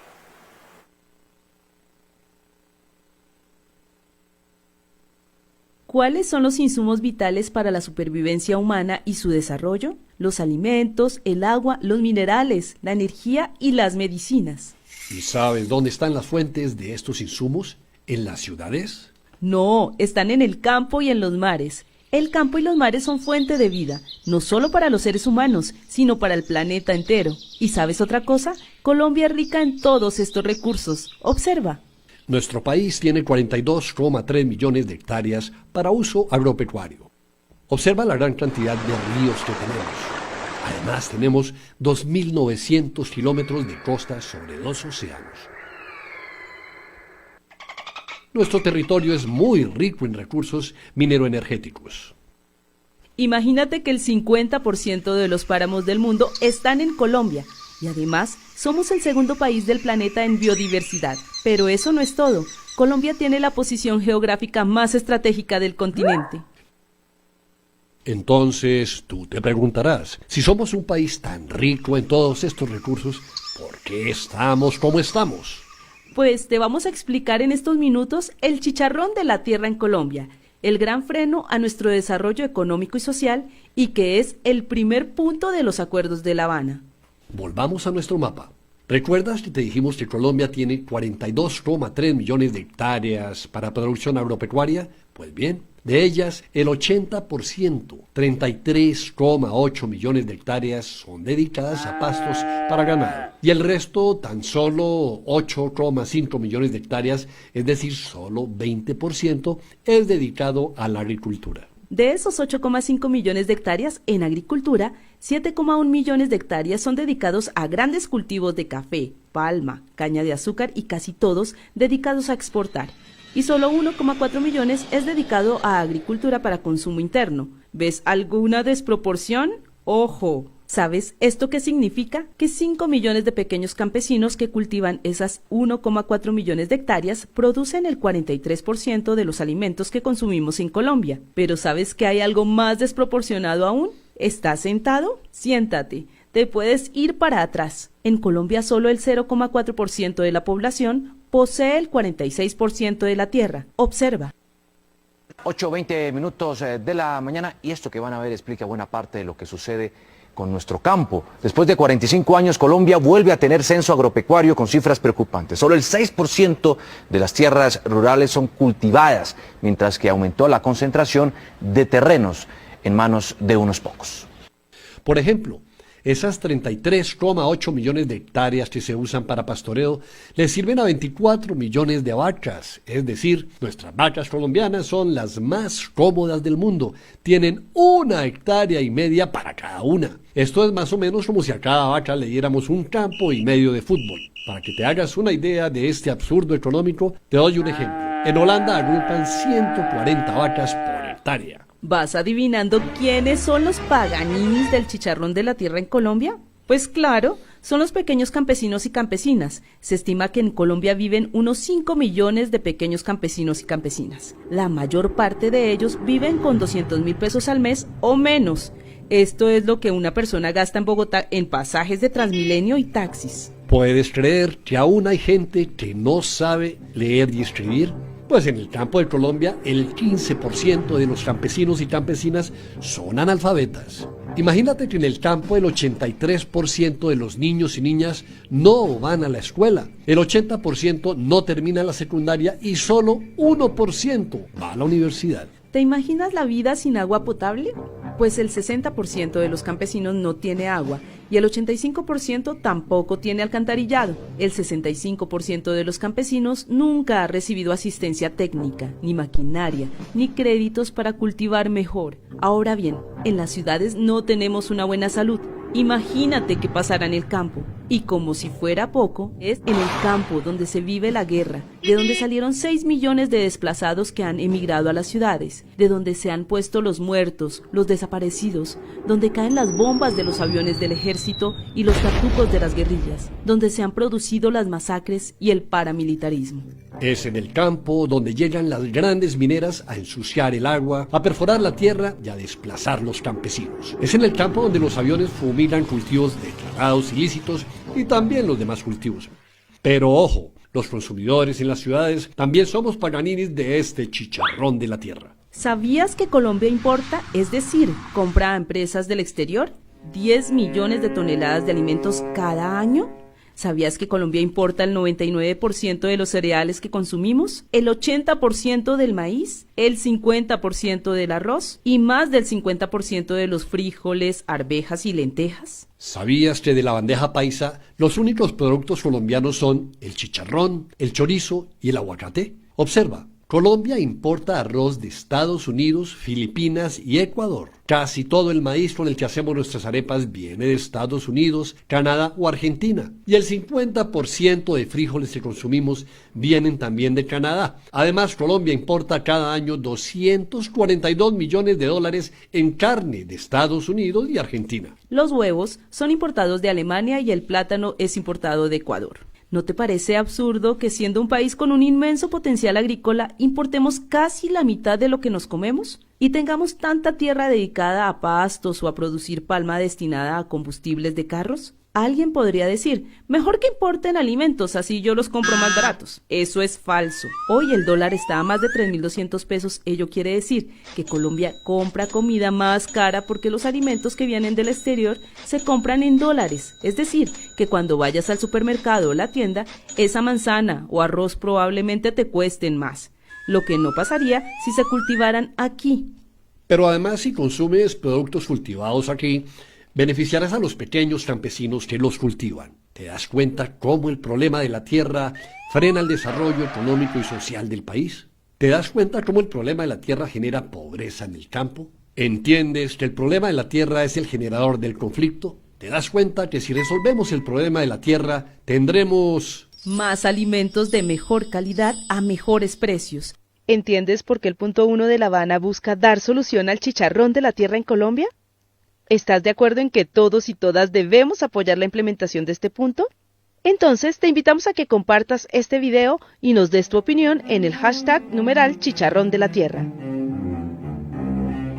¿Cuáles son los insumos vitales para la supervivencia humana y su desarrollo? Los alimentos, el agua, los minerales, la energía y las medicinas. ¿Y sabes dónde están las fuentes de estos insumos? ¿En las ciudades? No, están en el campo y en los mares. El campo y los mares son fuente de vida, no solo para los seres humanos, sino para el planeta entero. ¿Y sabes otra cosa? Colombia es rica en todos estos recursos. Observa. Nuestro país tiene 42,3 millones de hectáreas para uso agropecuario. Observa la gran cantidad de ríos que tenemos. Además, tenemos 2.900 kilómetros de costa sobre 2 océanos. Nuestro territorio es muy rico en recursos mineroenergéticos. Imagínate que el 50% de los páramos del mundo están en Colombia. Y además, somos el segundo país del planeta en biodiversidad. Pero eso no es todo. Colombia tiene la posición geográfica más estratégica del continente. Entonces, tú te preguntarás, si somos un país tan rico en todos estos recursos, ¿por qué estamos como estamos? Pues te vamos a explicar en estos minutos el chicharrón de la tierra en Colombia, el gran freno a nuestro desarrollo económico y social y que es el primer punto de los acuerdos de La Habana. Volvamos a nuestro mapa. ¿Recuerdas que te dijimos que Colombia tiene 42,3 millones de hectáreas para producción agropecuaria? Pues bien, de ellas el 80%, 33,8 millones de hectáreas son dedicadas a pastos para ganado. Y el resto, tan solo 8,5 millones de hectáreas, es decir, solo 20%, es dedicado a la agricultura. De esos 8,5 millones de hectáreas en agricultura, 7,1 millones de hectáreas son dedicados a grandes cultivos de café, palma, caña de azúcar y casi todos dedicados a exportar. Y solo 1,4 millones es dedicado a agricultura para consumo interno. ¿Ves alguna desproporción? ¡Ojo! ¿Sabes esto qué significa? Que 5 millones de pequeños campesinos que cultivan esas 1,4 millones de hectáreas producen el 43% de los alimentos que consumimos en Colombia. Pero ¿sabes que hay algo más desproporcionado aún? ¿Estás sentado? Siéntate. Te puedes ir para atrás. En Colombia solo el 0,4% de la población posee el 46% de la tierra. Observa. 8:20 minutos de la mañana y esto que van a ver explica buena parte de lo que sucede con nuestro campo. Después de 45 años, Colombia vuelve a tener censo agropecuario con cifras preocupantes. Solo el 6% de las tierras rurales son cultivadas, mientras que aumentó la concentración de terrenos en manos de unos pocos. Por ejemplo, esas 33,8 millones de hectáreas que se usan para pastoreo le sirven a 24 millones de vacas. Es decir, nuestras vacas colombianas son las más cómodas del mundo. Tienen 1,5 hectáreas para cada una. Esto es más o menos como si a cada vaca le diéramos 1,5 campos de fútbol. Para que te hagas una idea de este absurdo económico, te doy un ejemplo. En Holanda agrupan 140 vacas por hectárea. ¿Vas adivinando quiénes son los paganinis del chicharrón de la tierra en Colombia? Pues claro, son los pequeños campesinos y campesinas. Se estima que en Colombia viven unos 5 millones de pequeños campesinos y campesinas. La mayor parte de ellos viven con 200.000 pesos al mes o menos. Esto es lo que una persona gasta en Bogotá en pasajes de Transmilenio y taxis. ¿Puedes creer que aún hay gente que no sabe leer y escribir? Pues en el campo de Colombia, el 15% de los campesinos y campesinas son analfabetas. Imagínate que en el campo el 83% de los niños y niñas no van a la escuela, el 80% no termina la secundaria y solo 1% va a la universidad. ¿Te imaginas la vida sin agua potable? Pues el 60% de los campesinos no tiene agua y el 85% tampoco tiene alcantarillado. El 65% de los campesinos nunca ha recibido asistencia técnica, ni maquinaria, ni créditos para cultivar mejor. Ahora bien, en las ciudades no tenemos una buena salud. Imagínate qué pasará en el campo. Y como si fuera poco, es en el campo donde se vive la guerra, de donde salieron 6 millones de desplazados que han emigrado a las ciudades, de donde se han puesto los muertos, los desaparecidos, donde caen las bombas de los aviones del ejército y los tartucos de las guerrillas, donde se han producido las masacres y el paramilitarismo. Es en el campo donde llegan las grandes mineras a ensuciar el agua, a perforar la tierra y a desplazar los campesinos. Es en el campo donde los aviones fumigan cultivos declarados ilícitos y también los demás cultivos. Pero ojo, los consumidores en las ciudades también somos paganinis de este chicharrón de la tierra. ¿Sabías que Colombia importa, es decir, compra a empresas del exterior, 10 millones de toneladas de alimentos cada año? ¿Sabías que Colombia importa el 99% de los cereales que consumimos, el 80% del maíz, el 50% del arroz y más del 50% de los frijoles, arvejas y lentejas? ¿Sabías que de la bandeja paisa los únicos productos colombianos son el chicharrón, el chorizo y el aguacate? Observa. Colombia importa arroz de Estados Unidos, Filipinas y Ecuador. Casi todo el maíz con el que hacemos nuestras arepas viene de Estados Unidos, Canadá o Argentina. Y el 50% de frijoles que consumimos vienen también de Canadá. Además, Colombia importa cada año 242 millones de dólares en carne de Estados Unidos y Argentina. Los huevos son importados de Alemania y el plátano es importado de Ecuador. ¿No te parece absurdo que siendo un país con un inmenso potencial agrícola importemos casi la mitad de lo que nos comemos? Y tengamos tanta tierra dedicada a pastos o a producir palma destinada a combustibles de carros. Alguien podría decir, mejor que importen alimentos, así yo los compro más baratos. Eso es falso. Hoy el dólar está a más de 3.200 pesos. Ello quiere decir que Colombia compra comida más cara porque los alimentos que vienen del exterior se compran en dólares. Es decir, que cuando vayas al supermercado o la tienda, esa manzana o arroz probablemente te cuesten más. Lo que no pasaría si se cultivaran aquí. Pero además, si consumes productos cultivados aquí, beneficiarás a los pequeños campesinos que los cultivan. ¿Te das cuenta cómo el problema de la tierra frena el desarrollo económico y social del país? ¿Te das cuenta cómo el problema de la tierra genera pobreza en el campo? ¿Entiendes que el problema de la tierra es el generador del conflicto? ¿Te das cuenta que si resolvemos el problema de la tierra, tendremos más alimentos de mejor calidad a mejores precios? ¿Entiendes por qué el punto 1 de La Habana busca dar solución al chicharrón de la tierra en Colombia? ¿Estás de acuerdo en que todos y todas debemos apoyar la implementación de este punto? Entonces te invitamos a que compartas este video y nos des tu opinión en el hashtag #chicharrón de la tierra.